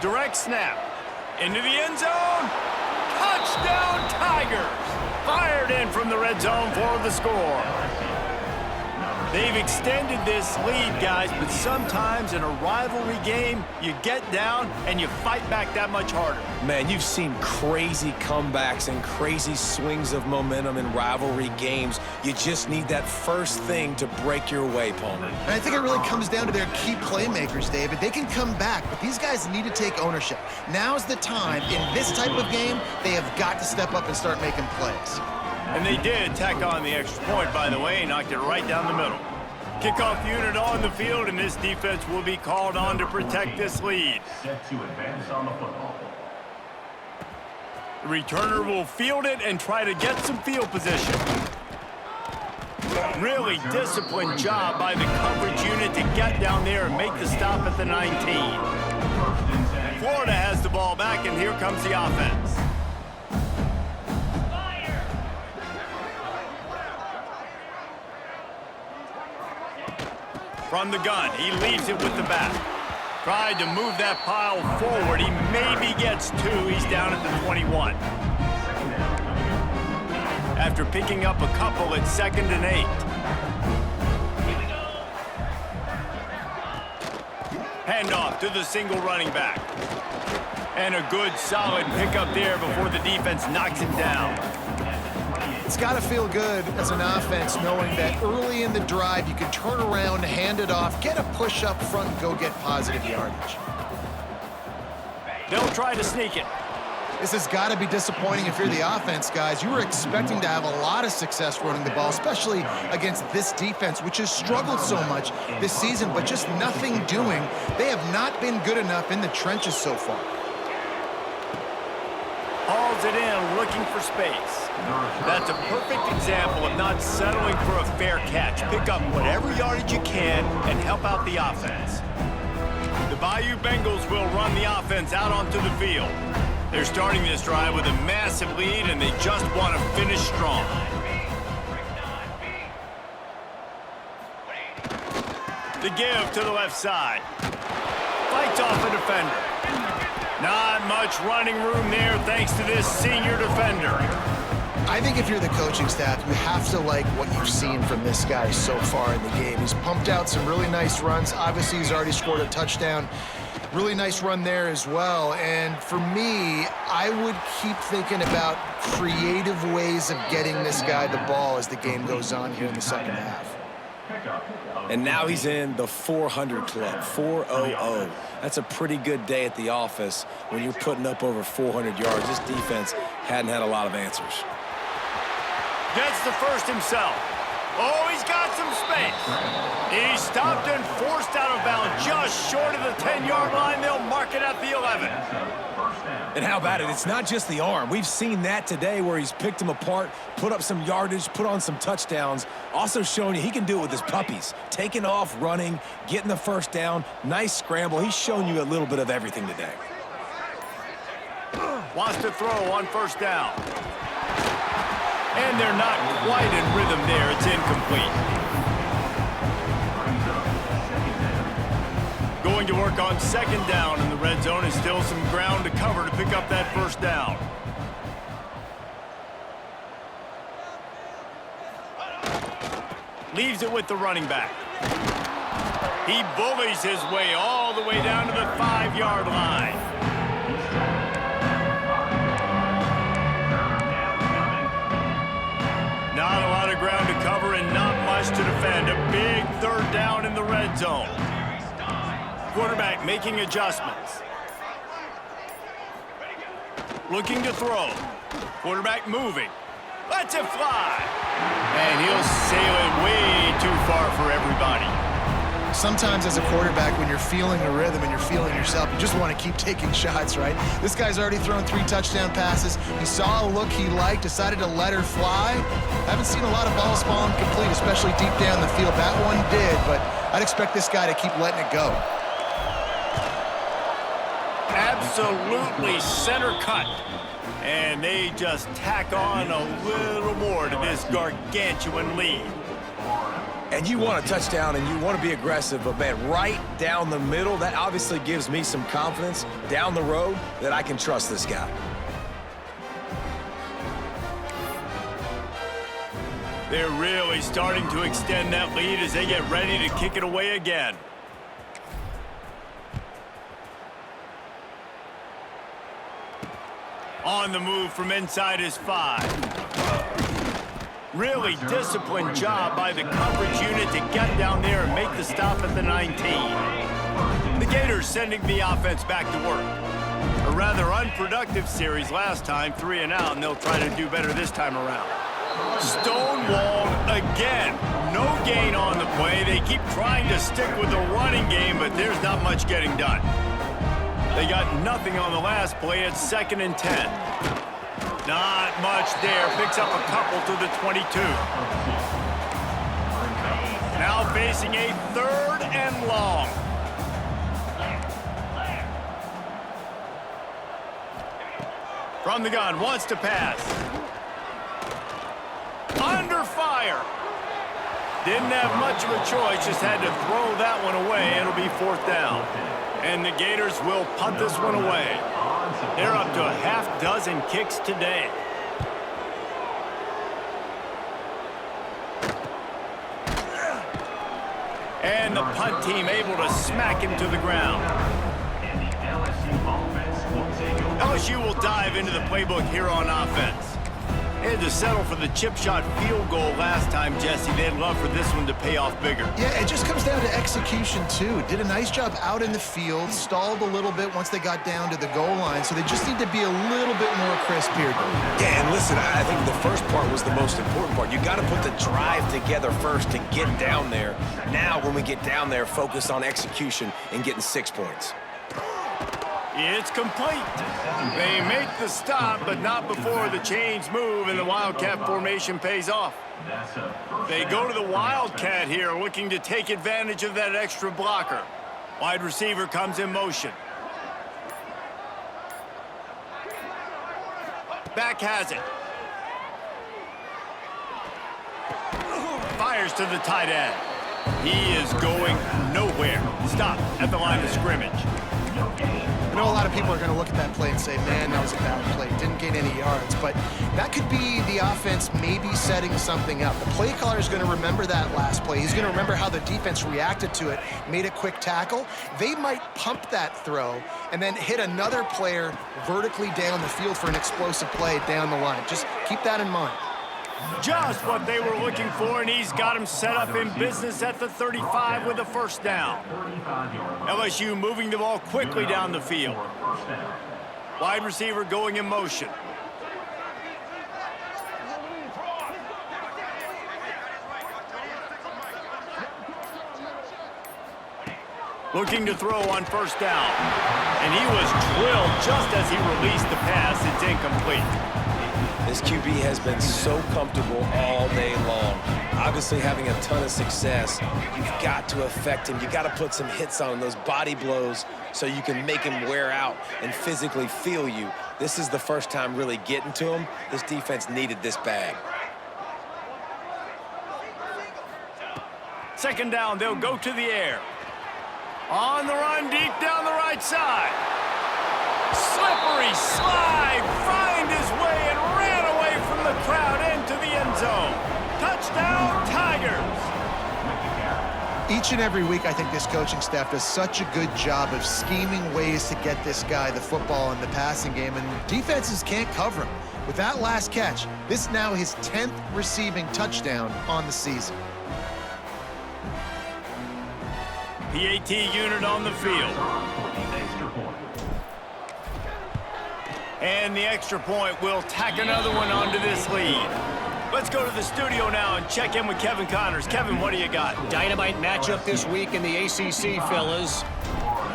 Direct snap. Into the end zone. Touchdown Tigers. Fired in from the red zone for the score. They've extended this lead, guys, but sometimes in a rivalry game, you get down and you fight back that much harder. Man, you've seen crazy comebacks and crazy swings of momentum in rivalry games. You just need that first thing to break your way, Palmer. And I think it really comes down to their key playmakers, David. They can come back, but these guys need to take ownership. Now's the time. In this type of game, they have got to step up and start making plays. And they did tack on the extra point, by the way, knocked it right down the middle. Kickoff unit on the field, and this defense will be called on to protect this lead. Set to advance on the football. The returner will field it and try to get some field position. Really disciplined job by the coverage unit to get down there and make the stop at the 19. Florida has the ball back, and here comes the offense. From the gun, he leaves it with the back. Tried to move that pile forward. He maybe gets 2. He's down at the 21. After picking up a couple, it's 2nd and 8. Handoff to the single running back. And a good, solid pickup there before the defense knocks him down. It's got to feel good as an offense knowing that early in the drive you can turn around, hand it off, get a push up front, and go get positive yardage. They'll try to sneak it. This has got to be disappointing if you're the offense, guys. You were expecting to have a lot of success running the ball, especially against this defense, which has struggled so much this season, but just nothing doing. They have not been good enough in the trenches so far. Hauls it in, looking for space. That's a perfect example of not settling for a fair catch. Pick up whatever yardage you can and help out the offense. The Bayou Bengals will run the offense out onto the field. They're starting this drive with a massive lead, and they just want to finish strong. The give to the left side. Fights off a defender. Not much running room there thanks to this senior defender. I think if you're the coaching staff, you have to like what you've seen from this guy so far in the game. He's pumped out some really nice runs. Obviously, he's already scored a touchdown. Really nice run there as well. And for me, I would keep thinking about creative ways of getting this guy the ball as the game goes on here in the second half. And now he's in the 400 club, 400. That's a pretty good day at the office when you're putting up over 400 yards. This defense hadn't had a lot of answers. Gets the first himself. Oh, he's got some space. He stopped and forced out of bounds just short of the 10-yard line. They'll mark it at the 11. And how about it? It's not just the arm. We've seen that today where he's picked them apart, put up some yardage, put on some touchdowns. Also showing you he can do it with his puppies. Taking off, running, getting the first down. Nice scramble. He's shown you a little bit of everything today. Wants to throw on first down. And they're not quite in rhythm there. It's incomplete. Going to work on second down in the red zone, is still some ground to cover to pick up that first down. Leaves it with the running back. He bullies his way all the way down to the 5-yard line. Not a lot of ground to cover and not much to defend. A big third down in the red zone. Quarterback making adjustments. Looking to throw. Quarterback moving. Lets it fly. And he'll sail it way too far for everybody. Sometimes as a quarterback, when you're feeling the rhythm and you're feeling yourself, you just want to keep taking shots, right? This guy's already thrown 3 touchdown passes. He saw a look he liked, decided to let her fly. Haven't seen a lot of balls fall incomplete, especially deep down the field. That one did, but I'd expect this guy to keep letting it go. Absolutely center cut. And they just tack on a little more to this gargantuan lead. And you want a touchdown and you want to be aggressive, but man, right down the middle, that obviously gives me some confidence down the road that I can trust this guy. They're really starting to extend that lead as they get ready to kick it away again. On the move from inside his 5. Really disciplined job by the coverage unit to get down there and make the stop at the 19. The Gators sending the offense back to work. A rather unproductive series last time, 3 and out, and they'll try to do better this time around. Stonewalled again. No gain on the play. They keep trying to stick with the running game, but there's not much getting done. They got nothing on the last play. It's 2nd and 10. Not much there. Picks up a couple to the 22. facing a 3rd and long. From the gun, wants to pass. Under fire. Didn't have much of a choice, just had to throw that one away. It'll be 4th down. And the Gators will punt this one away. They're up to a half-dozen kicks today. And the punt team able to smack him to the ground. LSU will dive into the playbook here on offense. They had to settle for the chip shot field goal last time, Jesse. They'd love for this one to pay off bigger. Yeah, it just comes down to execution, too. Did a nice job out in the field, stalled a little bit once they got down to the goal line, so they just need to be a little bit more crisp here. Yeah, and listen, I think the first part was the most important part. You got to put the drive together first to get down there. Now, when we get down there, focus on execution and getting 6 points. It's complete. They make the stop, but not before the chains move and the Wildcat formation pays off. They go to the Wildcat here, looking to take advantage of that extra blocker. Wide receiver comes in motion. Back has it. Fires to the tight end. He is going nowhere. Stop at the line of scrimmage. I know a lot of people are going to look at that play and say, man, that was a bad play. Didn't gain any yards. But that could be the offense maybe setting something up. The play caller is going to remember that last play. He's going to remember how the defense reacted to it, made a quick tackle. They might pump that throw and then hit another player vertically down the field for an explosive play down the line. Just keep that in mind. Just what they were looking for, and he's got him set up in business at the 35 with a 1st down. LSU moving the ball quickly down the field. Wide receiver going in motion. Looking to throw on 1st down. And he was drilled just as he released the pass. It's incomplete. This QB has been so comfortable all day long. Obviously having a ton of success. You've got to affect him. You've got to put some hits on him, those body blows, so you can make him wear out and physically feel you. This is the first time really getting to him. This defense needed this bag. 2nd down, they'll go to the air. On the run, deep down the right side. Slippery slide, find his way and ran away from the crowd into the end zone. Touchdown, Tigers. Each and every week, I think this coaching staff does such a good job of scheming ways to get this guy the football in the passing game, and defenses can't cover him. With that last catch, this is now his 10th receiving touchdown on the season. PAT unit on the field. And the extra point will tack another one onto this lead. Let's go to the studio now and check in with Kevin Connors. Kevin, what do you got? Dynamite matchup this week in the ACC, fellas.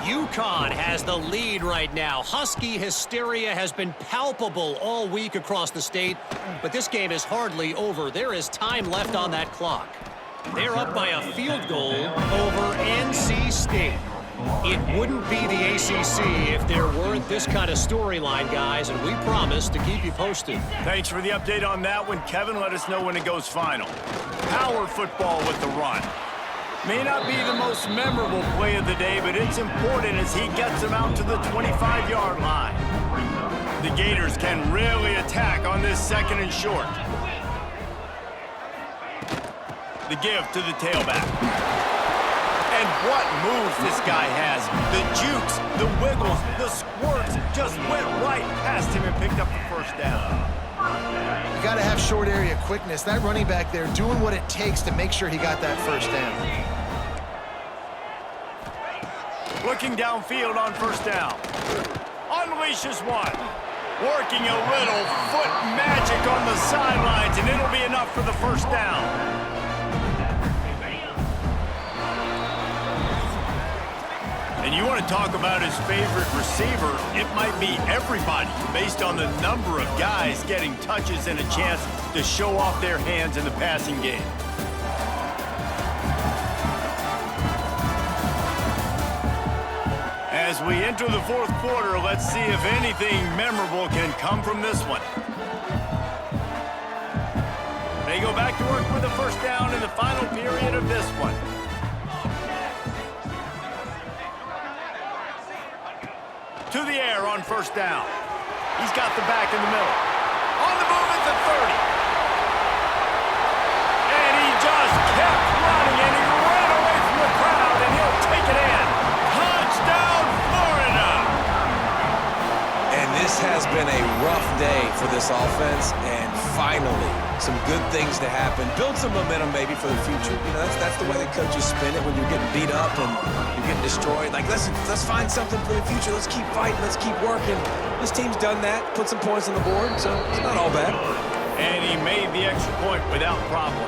UConn has the lead right now. Husky hysteria has been palpable all week across the state, but this game is hardly over. There is time left on that clock. They're up by a field goal over NC State. It wouldn't be the ACC if there weren't this kind of storyline, guys, and we promise to keep you posted. Thanks for the update on that one, Kevin. Let us know when it goes final. Power football with the run. May not be the most memorable play of the day, but it's important as he gets them out to the 25-yard line. The Gators can really attack on this 2nd and short. The give to the tailback. And what moves this guy has. The jukes, the wiggles, the squirts just went right past him and picked up the 1st down. You got to have short area quickness. That running back there doing what it takes to make sure he got that 1st down. Looking downfield on 1st down. Unleashes one. Working a little foot magic on the sidelines, and it'll be enough for the 1st down. And you want to talk about his favorite receiver, it might be everybody based on the number of guys getting touches and a chance to show off their hands in the passing game. As we enter the fourth quarter, let's see if anything memorable can come from this one. They go back to work with a first down in the final period of this one. To the air on first down. He's got the back in the middle. On the move at the 30. And he just kept running, and he ran away from the crowd, and he'll take it in. Touchdown, Florida! And this has been a rough day for this offense, and finally, some good things to happen. Build some momentum maybe for the future. You know, that's the way the coaches spin it when you're getting beat up and you're getting destroyed. Like, let's find something for the future. Let's keep fighting. Let's keep working. This team's done that, put some points on the board, so it's not all bad. And he made the extra point without problem.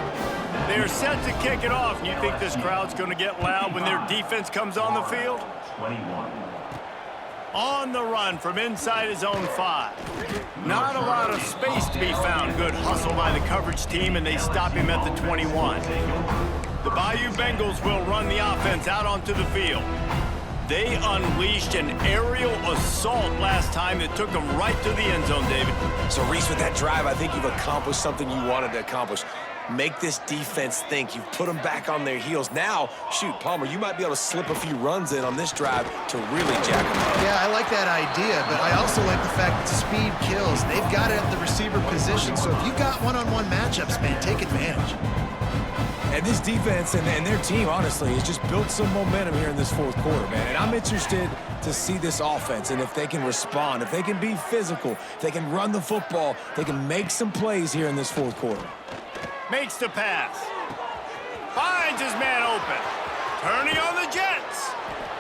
They're set to kick it off, and you think this crowd's going to get loud when their defense comes on the field? 21. On the run from inside his own 5. Not a lot of space to be found. Good hustle by the coverage team, and they stop him at the 21. The Bayou Bengals will run the offense out onto the field. They unleashed an aerial assault last time that took them right to the end zone, David. So, Reese, with that drive, I think you've accomplished something you wanted to accomplish. Make this defense think. You've put them back on their heels. Now, shoot, Palmer, you might be able to slip a few runs in on this drive to really jack them up. Yeah, I like that idea, but I also like the fact that speed kills. They've got it at the receiver position, so if you've got one-on-one matchups, man, take advantage. And this defense and their team, honestly, has just built some momentum here in this fourth quarter, man. And I'm interested to see this offense and if they can respond, if they can be physical, if they can run the football, they can make some plays here in this fourth quarter. Makes the pass. Finds his man open. Turning on the Jets.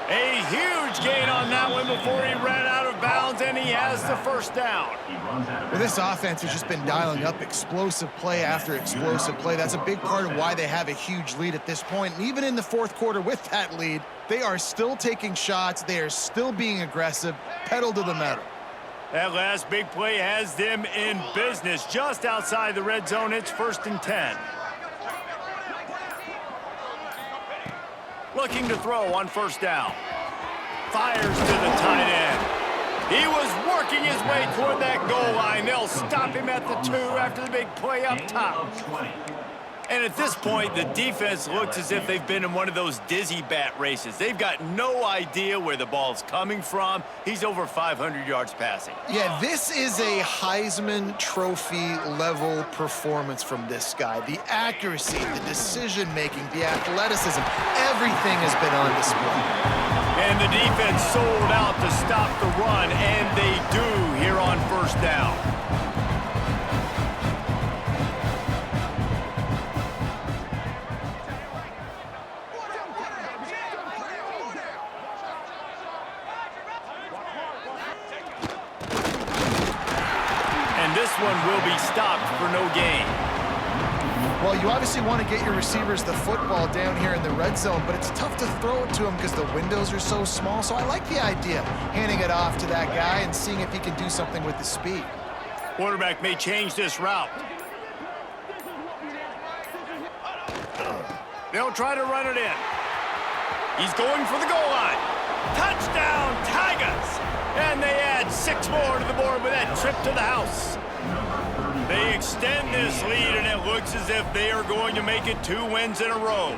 A huge gain on that one before he ran out of bounds, and he has the first down. Well, this offense has just been dialing up explosive play after explosive play. That's a big part of why they have a huge lead at this point. And even in the fourth quarter with that lead, they are still taking shots. They are still being aggressive, pedal to the metal. That last big play has them in business. Just outside the red zone, it's 1st and 10. Looking to throw on first down. Fires to the tight end. He was working his way toward that goal line. They'll stop him at the 2 after the big play up top. And at this point, the defense looks as if they've been in one of those dizzy bat races. They've got no idea where the ball's coming from. He's over 500 yards passing. Yeah, this is a Heisman Trophy level performance from this guy. The accuracy, the decision-making, the athleticism, everything has been on display. And the defense sold out to stop the run, and they do here on first down. This one will be stopped for no gain. Well, you obviously want to get your receivers the football down here in the red zone, but it's tough to throw it to them because the windows are so small. So I like the idea, handing it off to that guy and seeing if he can do something with the speed. Quarterback may change this route. They'll try to run it in. He's going for the goal line. Touchdown, Tigers! And they add 6 more to the board with that trip to the house. They extend this lead, and it looks as if they are going to make it 2 wins in a row.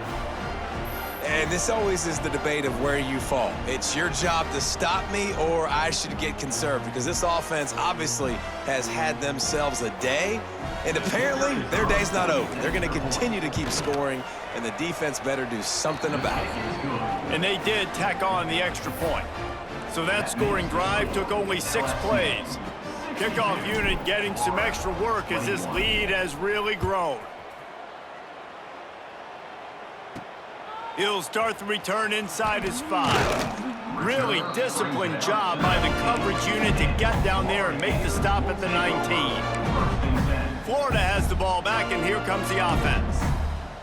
And this always is the debate of where you fall. It's your job to stop me, or I should get conserved, because this offense obviously has had themselves a day, and apparently their day's not over. They're going to continue to keep scoring, and the defense better do something about it. And they did tack on the extra point. So that scoring drive took only 6 plays. Kickoff unit getting some extra work as this lead has really grown. He'll start the return inside his 5. Really disciplined job by the coverage unit to get down there and make the stop at the 19. Florida has the ball back, and here comes the offense.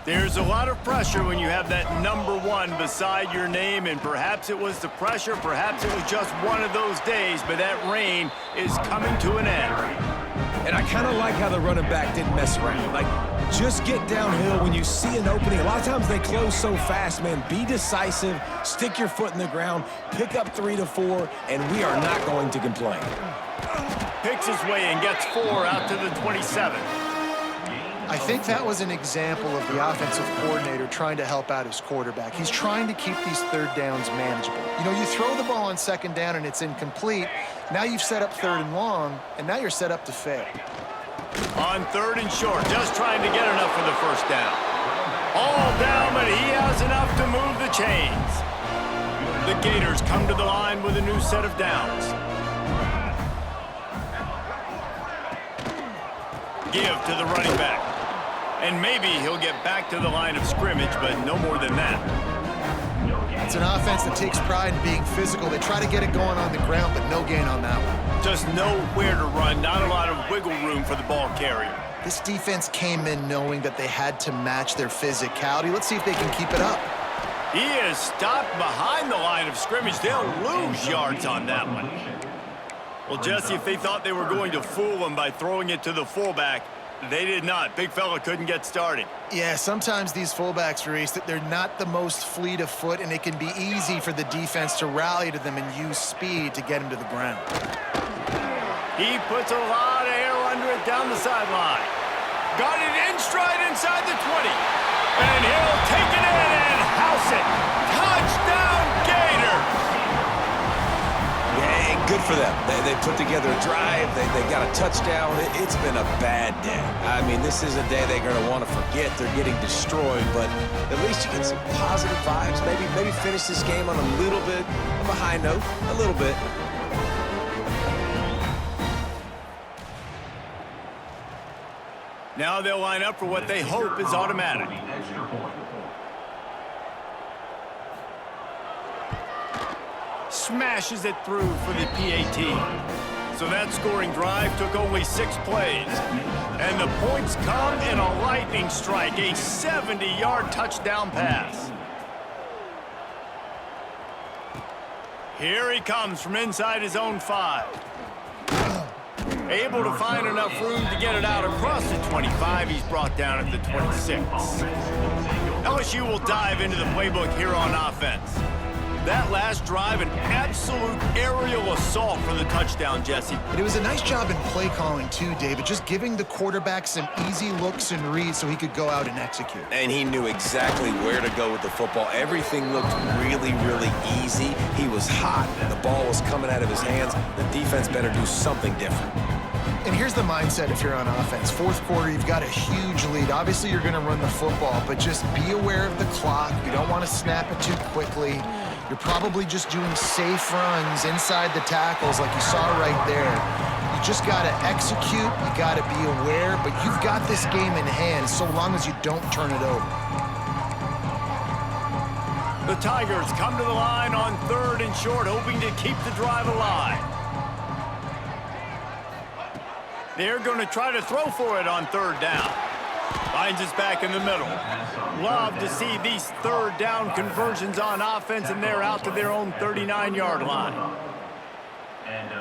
There's a lot of pressure when you have that number 1 beside your name, and perhaps it was the pressure, perhaps it was just one of those days, but that rain is coming to an end. And I kind of like how the running back didn't mess around. Like, Just get downhill when you see an opening. A lot of times they close so fast, man. Be decisive, stick your foot in the ground, pick up 3 to 4, and we are not going to complain. Picks his way and gets 4 out to the 27. I think that was an example of the offensive coordinator trying to help out his quarterback. He's trying to keep these third downs manageable. You know, you throw the ball on second down and it's incomplete. Now you've set up third and long, and now you're set up to fail. On 3rd and short, just trying to get enough for the first down. All down, but he has enough to move the chains. The Gators come to the line with a new set of downs. Give to the running back. And maybe he'll get back to the line of scrimmage, but no more than that. It's an offense that takes pride in being physical. They try to get it going on the ground, but no gain on that one. Just nowhere to run, not a lot of wiggle room for the ball carrier. This defense came in knowing that they had to match their physicality. Let's see if they can keep it up. He is stopped behind the line of scrimmage. They'll lose yards on that one. Well, Jesse, if they thought they were going to fool him by throwing it to the fullback, they did not. Big fella couldn't get started. Yeah, sometimes these fullbacks, Reese, they're not the most fleet of foot, and it can be easy for the defense to rally to them and use speed to get him to the ground. He puts a lot of air under it down the sideline. Got it in stride inside the 20. And he'll take it in and house it. Touchdown, Gators! Yeah, good for them. They put together a drive. They got a touchdown. It's been a bad day. I mean, this is a day they're going to want to forget. They're getting destroyed, but at least you get some positive vibes. Maybe finish this game on a little bit of a high note. A little bit. Now they'll line up for what they hope is automatic. Smashes it through for the PAT. So that scoring drive took only 6 plays. And the points come in a lightning strike, a 70-yard touchdown pass. Here he comes from inside his own 5. Able to find enough room to get it out across the 25. He's brought down at the 26. LSU will dive into the playbook here on offense. That last drive, an absolute aerial assault for the touchdown, Jesse. But it was a nice job in play calling too, David, just giving the quarterback some easy looks and reads so he could go out and execute. And he knew exactly where to go with the football. Everything looked really, really easy. He was hot. The ball was coming out of his hands. The defense better do something different. And here's the mindset if you're on offense. 4th quarter, you've got a huge lead. Obviously, you're going to run the football, but just be aware of the clock. You don't want to snap it too quickly. You're probably just doing safe runs inside the tackles like you saw right there. You just got to execute. You got to be aware, but you've got this game in hand so long as you don't turn it over. The Tigers come to the line on 3rd and short, hoping to keep the drive alive. They're going to try to throw for it on 3rd down. Finds us back in the middle. Love to see these 3rd down conversions on offense, and they're out to their own 39-yard line.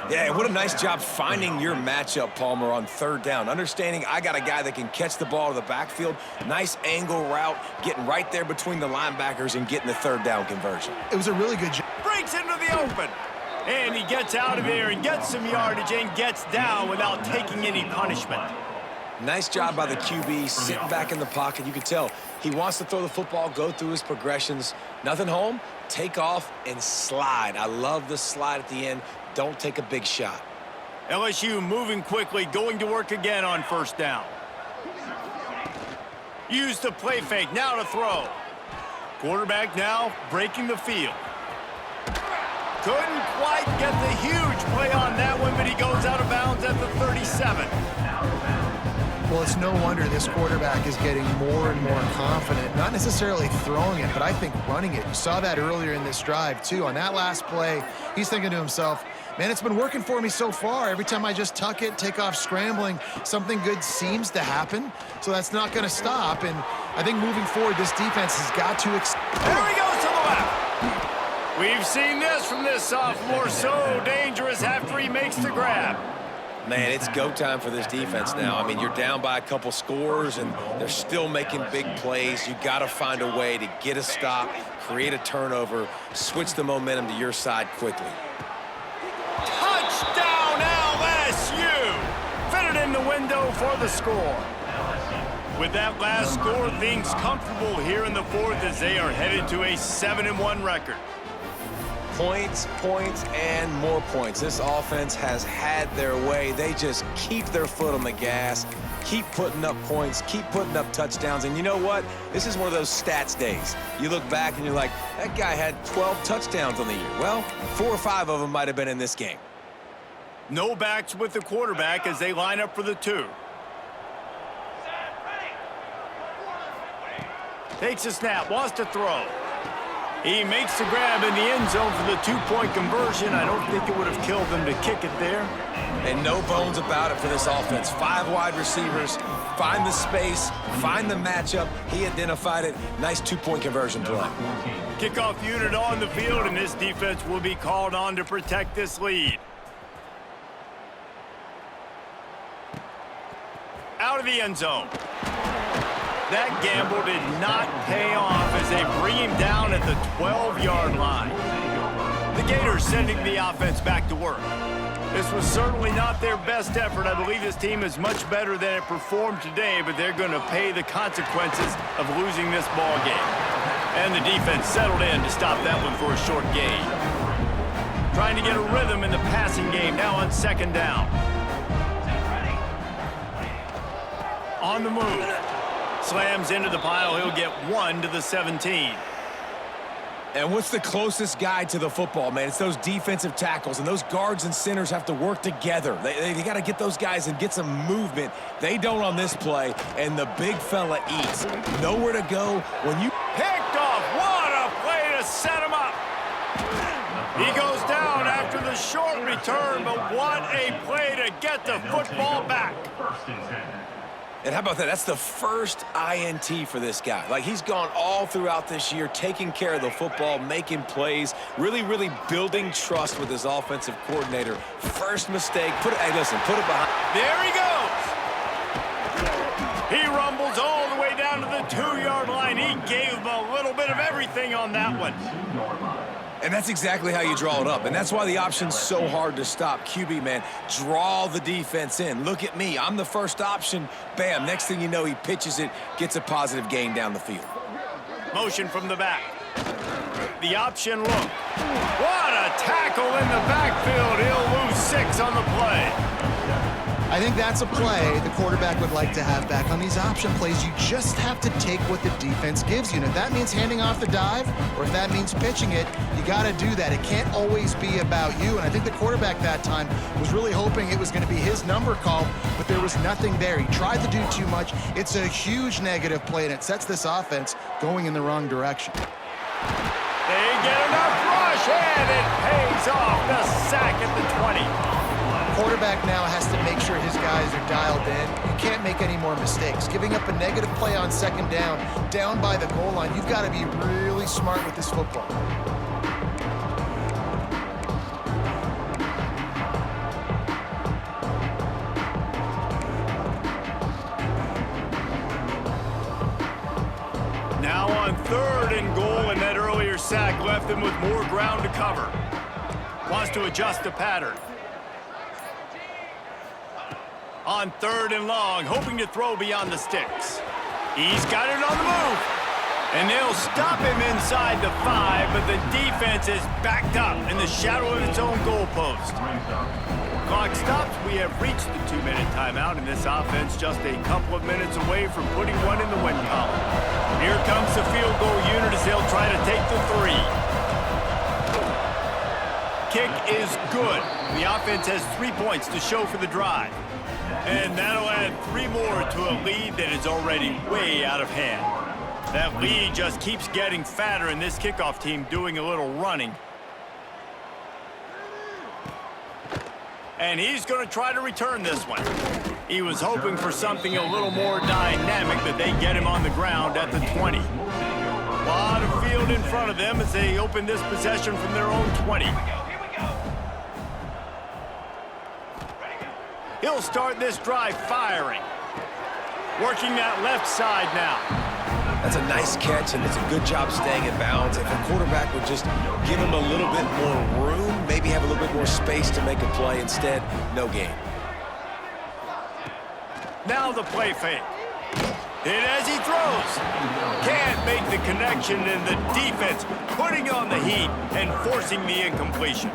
Yeah, what a nice job finding your matchup, Palmer, on 3rd down. Understanding I got a guy that can catch the ball to the backfield. Nice angle route, getting right there between the linebackers and getting the 3rd down conversion. It was a really good job. Breaks into the open. And he gets out of there and gets some yardage and gets down without taking any punishment. Nice job by the QB, sitting back in the pocket. You can tell he wants to throw the football, go through his progressions. Nothing home, take off, and slide. I love the slide at the end. Don't take a big shot. LSU moving quickly, going to work again on 1st down. Used the play fake, now to throw. Quarterback now breaking the field. Couldn't quite get the huge play on that one, but he goes out of bounds at the 37. Well, it's no wonder this quarterback is getting more and more confident. Not necessarily throwing it, but I think running it. You saw that earlier in this drive, too. On that last play, he's thinking to himself, man, it's been working for me so far. Every time I just tuck it, take off scrambling, something good seems to happen. So that's not going to stop. And I think moving forward, this defense has got to... There he goes to the left. We've seen this from this sophomore, so dangerous after he makes the grab. Man, it's go time for this defense now. I mean, you're down by a couple scores, and they're still making big plays. You got to find a way to get a stop, create a turnover, switch the momentum to your side quickly. Touchdown, LSU! Fitted in the window for the score. With that last score, things comfortable here in the fourth as they are headed to a 7-1 record. Points, points, and more points. This offense has had their way. They just keep their foot on the gas, keep putting up points, keep putting up touchdowns. And you know what? This is one of those stats days. You look back and you're like, that guy had 12 touchdowns on the year. Well, 4 or 5 of them might have been in this game. No backs with the quarterback as they line up for the 2. Takes a snap, wants to throw. He makes the grab in the end zone for the 2-point conversion. I don't think it would have killed them to kick it there. And no bones about it for this offense. 5 wide receivers, find the space, find the matchup. He identified it. Nice 2-point conversion play. Kickoff unit on the field, and this defense will be called on to protect this lead. Out of the end zone. That gamble did not pay off as they bring him down at the 12-yard line. The Gators sending the offense back to work. This was certainly not their best effort. I believe this team is much better than it performed today, but they're going to pay the consequences of losing this ball game. And the defense settled in to stop that one for a short gain. Trying to get a rhythm in the passing game now on 2nd down. On the move. Slams into the pile. He'll get 1 to the 17. And what's the closest guy to the football, man? It's those defensive tackles, and those guards and centers have to work together. They got to get those guys and get some movement. They don't on this play, and the big fella eats. Nowhere to go when you... Picked off. What a play to set him up. He goes down after the short return, but what a play to get the football back. And how about that? That's the first INT for this guy. Like, he's gone all throughout this year, taking care of the football, making plays, really, really building trust with his offensive coordinator. First mistake, put it behind. There he goes. He rumbles all the way down to the 2-yard line. He gave him a little bit of everything on that one. And that's exactly how you draw it up. And that's why the option's so hard to stop. QB, man, draw the defense in. Look at me. I'm the first option. Bam. Next thing you know, he pitches it, gets a positive gain down the field. Motion from the back. The option look. What a tackle in the backfield. He'll lose 6 on the play. I think that's a play the quarterback would like to have back. On these option plays, you just have to take what the defense gives you. And if that means handing off the dive, or if that means pitching it, you got to do that. It can't always be about you. And I think the quarterback that time was really hoping it was going to be his number call, but there was nothing there. He tried to do too much. It's a huge negative play, and it sets this offense going in the wrong direction. They get enough rush, and it pays off. The sack at the 20. Quarterback now has to make sure his guys are dialed in. You can't make any more mistakes. Giving up a negative play on 2nd down by the goal line, you've got to be really smart with this football. Now on 3rd and goal, and that earlier sack left them with more ground to cover. Wants to adjust the pattern. On 3rd and long, hoping to throw beyond the sticks. He's got it on the move. And they'll stop him inside the 5, but the defense is backed up in the shadow of its own goalpost. Clock stops. We have reached the 2-minute timeout, and this offense just a couple of minutes away from putting one in the win column. Here comes the field goal unit as they'll try to take the 3. Kick is good. The offense has 3 points to show for the drive. And that'll add 3 more to a lead that is already way out of hand. That lead just keeps getting fatter, and this kickoff team doing a little running. And he's going to try to return this one. He was hoping for something a little more dynamic, but they get him on the ground at the 20. A lot of field in front of them as they open this possession from their own 20. He'll start this drive firing. Working that left side now. That's a nice catch, and it's a good job staying in bounds. If a quarterback would just give him a little bit more room, maybe have a little bit more space to make a play. Instead, no gain. Now the play fake. And as he throws, can't make the connection, and the defense putting on the heat and forcing the incompletion.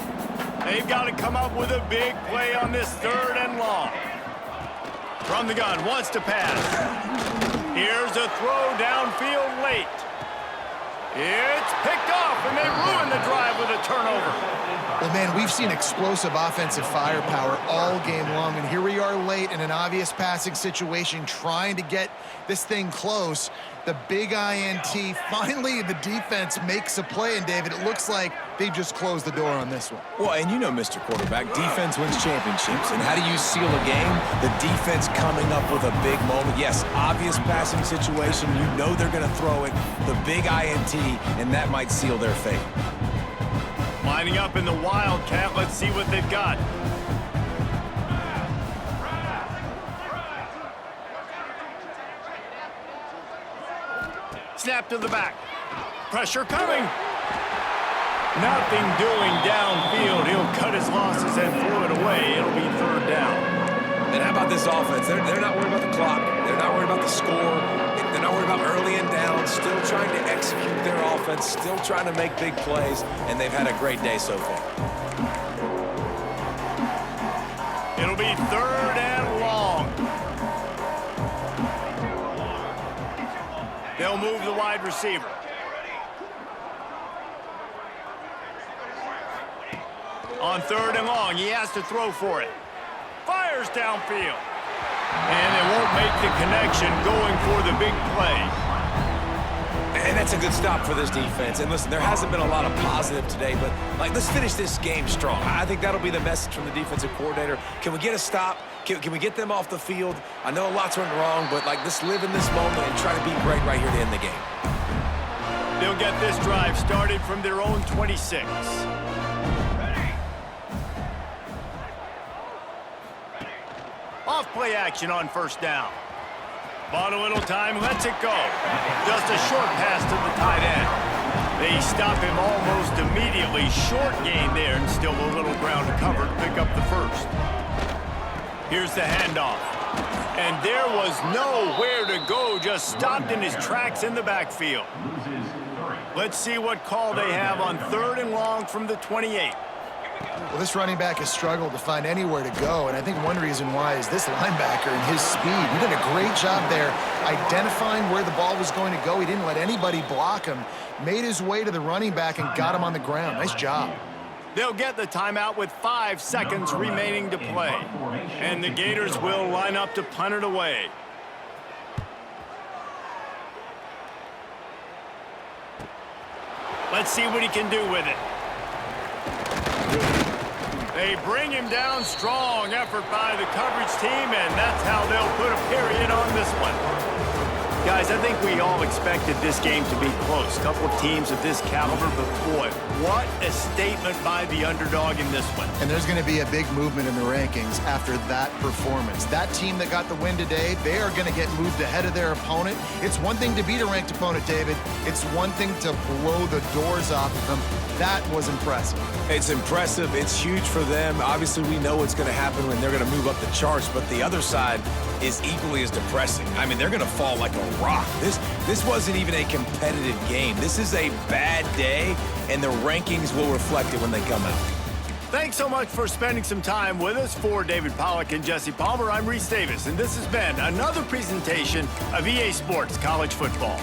They've got to come up with a big play on this 3rd and long. From the gun, wants to pass. Here's a throw downfield late. It's picked off, and they ruin the drive with a turnover. Well, man, we've seen explosive offensive firepower all game long, and here we are late in an obvious passing situation trying to get this thing close. The big INT, finally the defense makes a play, and David, it looks like they just closed the door on this one. Well, and you know, Mr. Quarterback, defense wins championships. And how do you seal a game? The defense coming up with a big moment. Yes, obvious passing situation. You know they're going to throw it. The big INT, and that might seal their fate. Lining up in the Wildcat. Let's see what they've got. Snap to the back. Pressure coming. Nothing doing downfield. He'll cut his losses and throw it away. It'll be 3rd down. And how about this offense? They're not worried about the clock. They're not worried about the score. They're not worried about early and down. Still trying to execute their offense. Still trying to make big plays. And they've had a great day so far. It'll be 3rd and long. They'll move the wide receiver. On 3rd and long, he has to throw for it. Fires downfield. And they won't make the connection going for the big play. And that's a good stop for this defense. And listen, there hasn't been a lot of positive today, but let's finish this game strong. I think that'll be the message from the defensive coordinator. Can we get a stop? Can we get them off the field? I know lots went wrong, but let's live in this moment and try to be great right here to end the game. They'll get this drive started from their own 26. Off play action on 1st down. Bought a little time, lets it go. Just a short pass to the tight end. They stop him almost immediately. Short gain there, and still a little ground to cover to pick up the 1st. Here's the handoff. And there was nowhere to go, just stopped in his tracks in the backfield. Let's see what call they have on 3rd and long from the 28. Well, this running back has struggled to find anywhere to go, and I think one reason why is this linebacker and his speed. He did a great job there identifying where the ball was going to go. He didn't let anybody block him, made his way to the running back and got him on the ground. Nice job. They'll get the timeout with 5 seconds remaining to play. And the Gators will line up to punt it away. Let's see what he can do with it. They bring him down. Strong effort by the coverage team, and that's how they'll put a period on this one. Guys, I think we all expected this game to be close. Couple of teams of this caliber, but boy, what a statement by the underdog in this one. And there's going to be a big movement in the rankings after that performance. That team that got the win today, they are going to get moved ahead of their opponent. It's one thing to beat a ranked opponent, David. It's one thing to blow the doors off of them. That was impressive. It's impressive. It's huge for them. Obviously, we know what's going to happen when they're going to move up the charts, but the other side is equally as depressing. I mean, they're going to fall like a rock. This wasn't even a competitive game. This is a bad day, and the rankings will reflect it when they come out. Thanks so much for spending some time with us. For David Pollack and Jesse Palmer, I'm Reese Davis, and this has been another presentation of EA Sports College Football.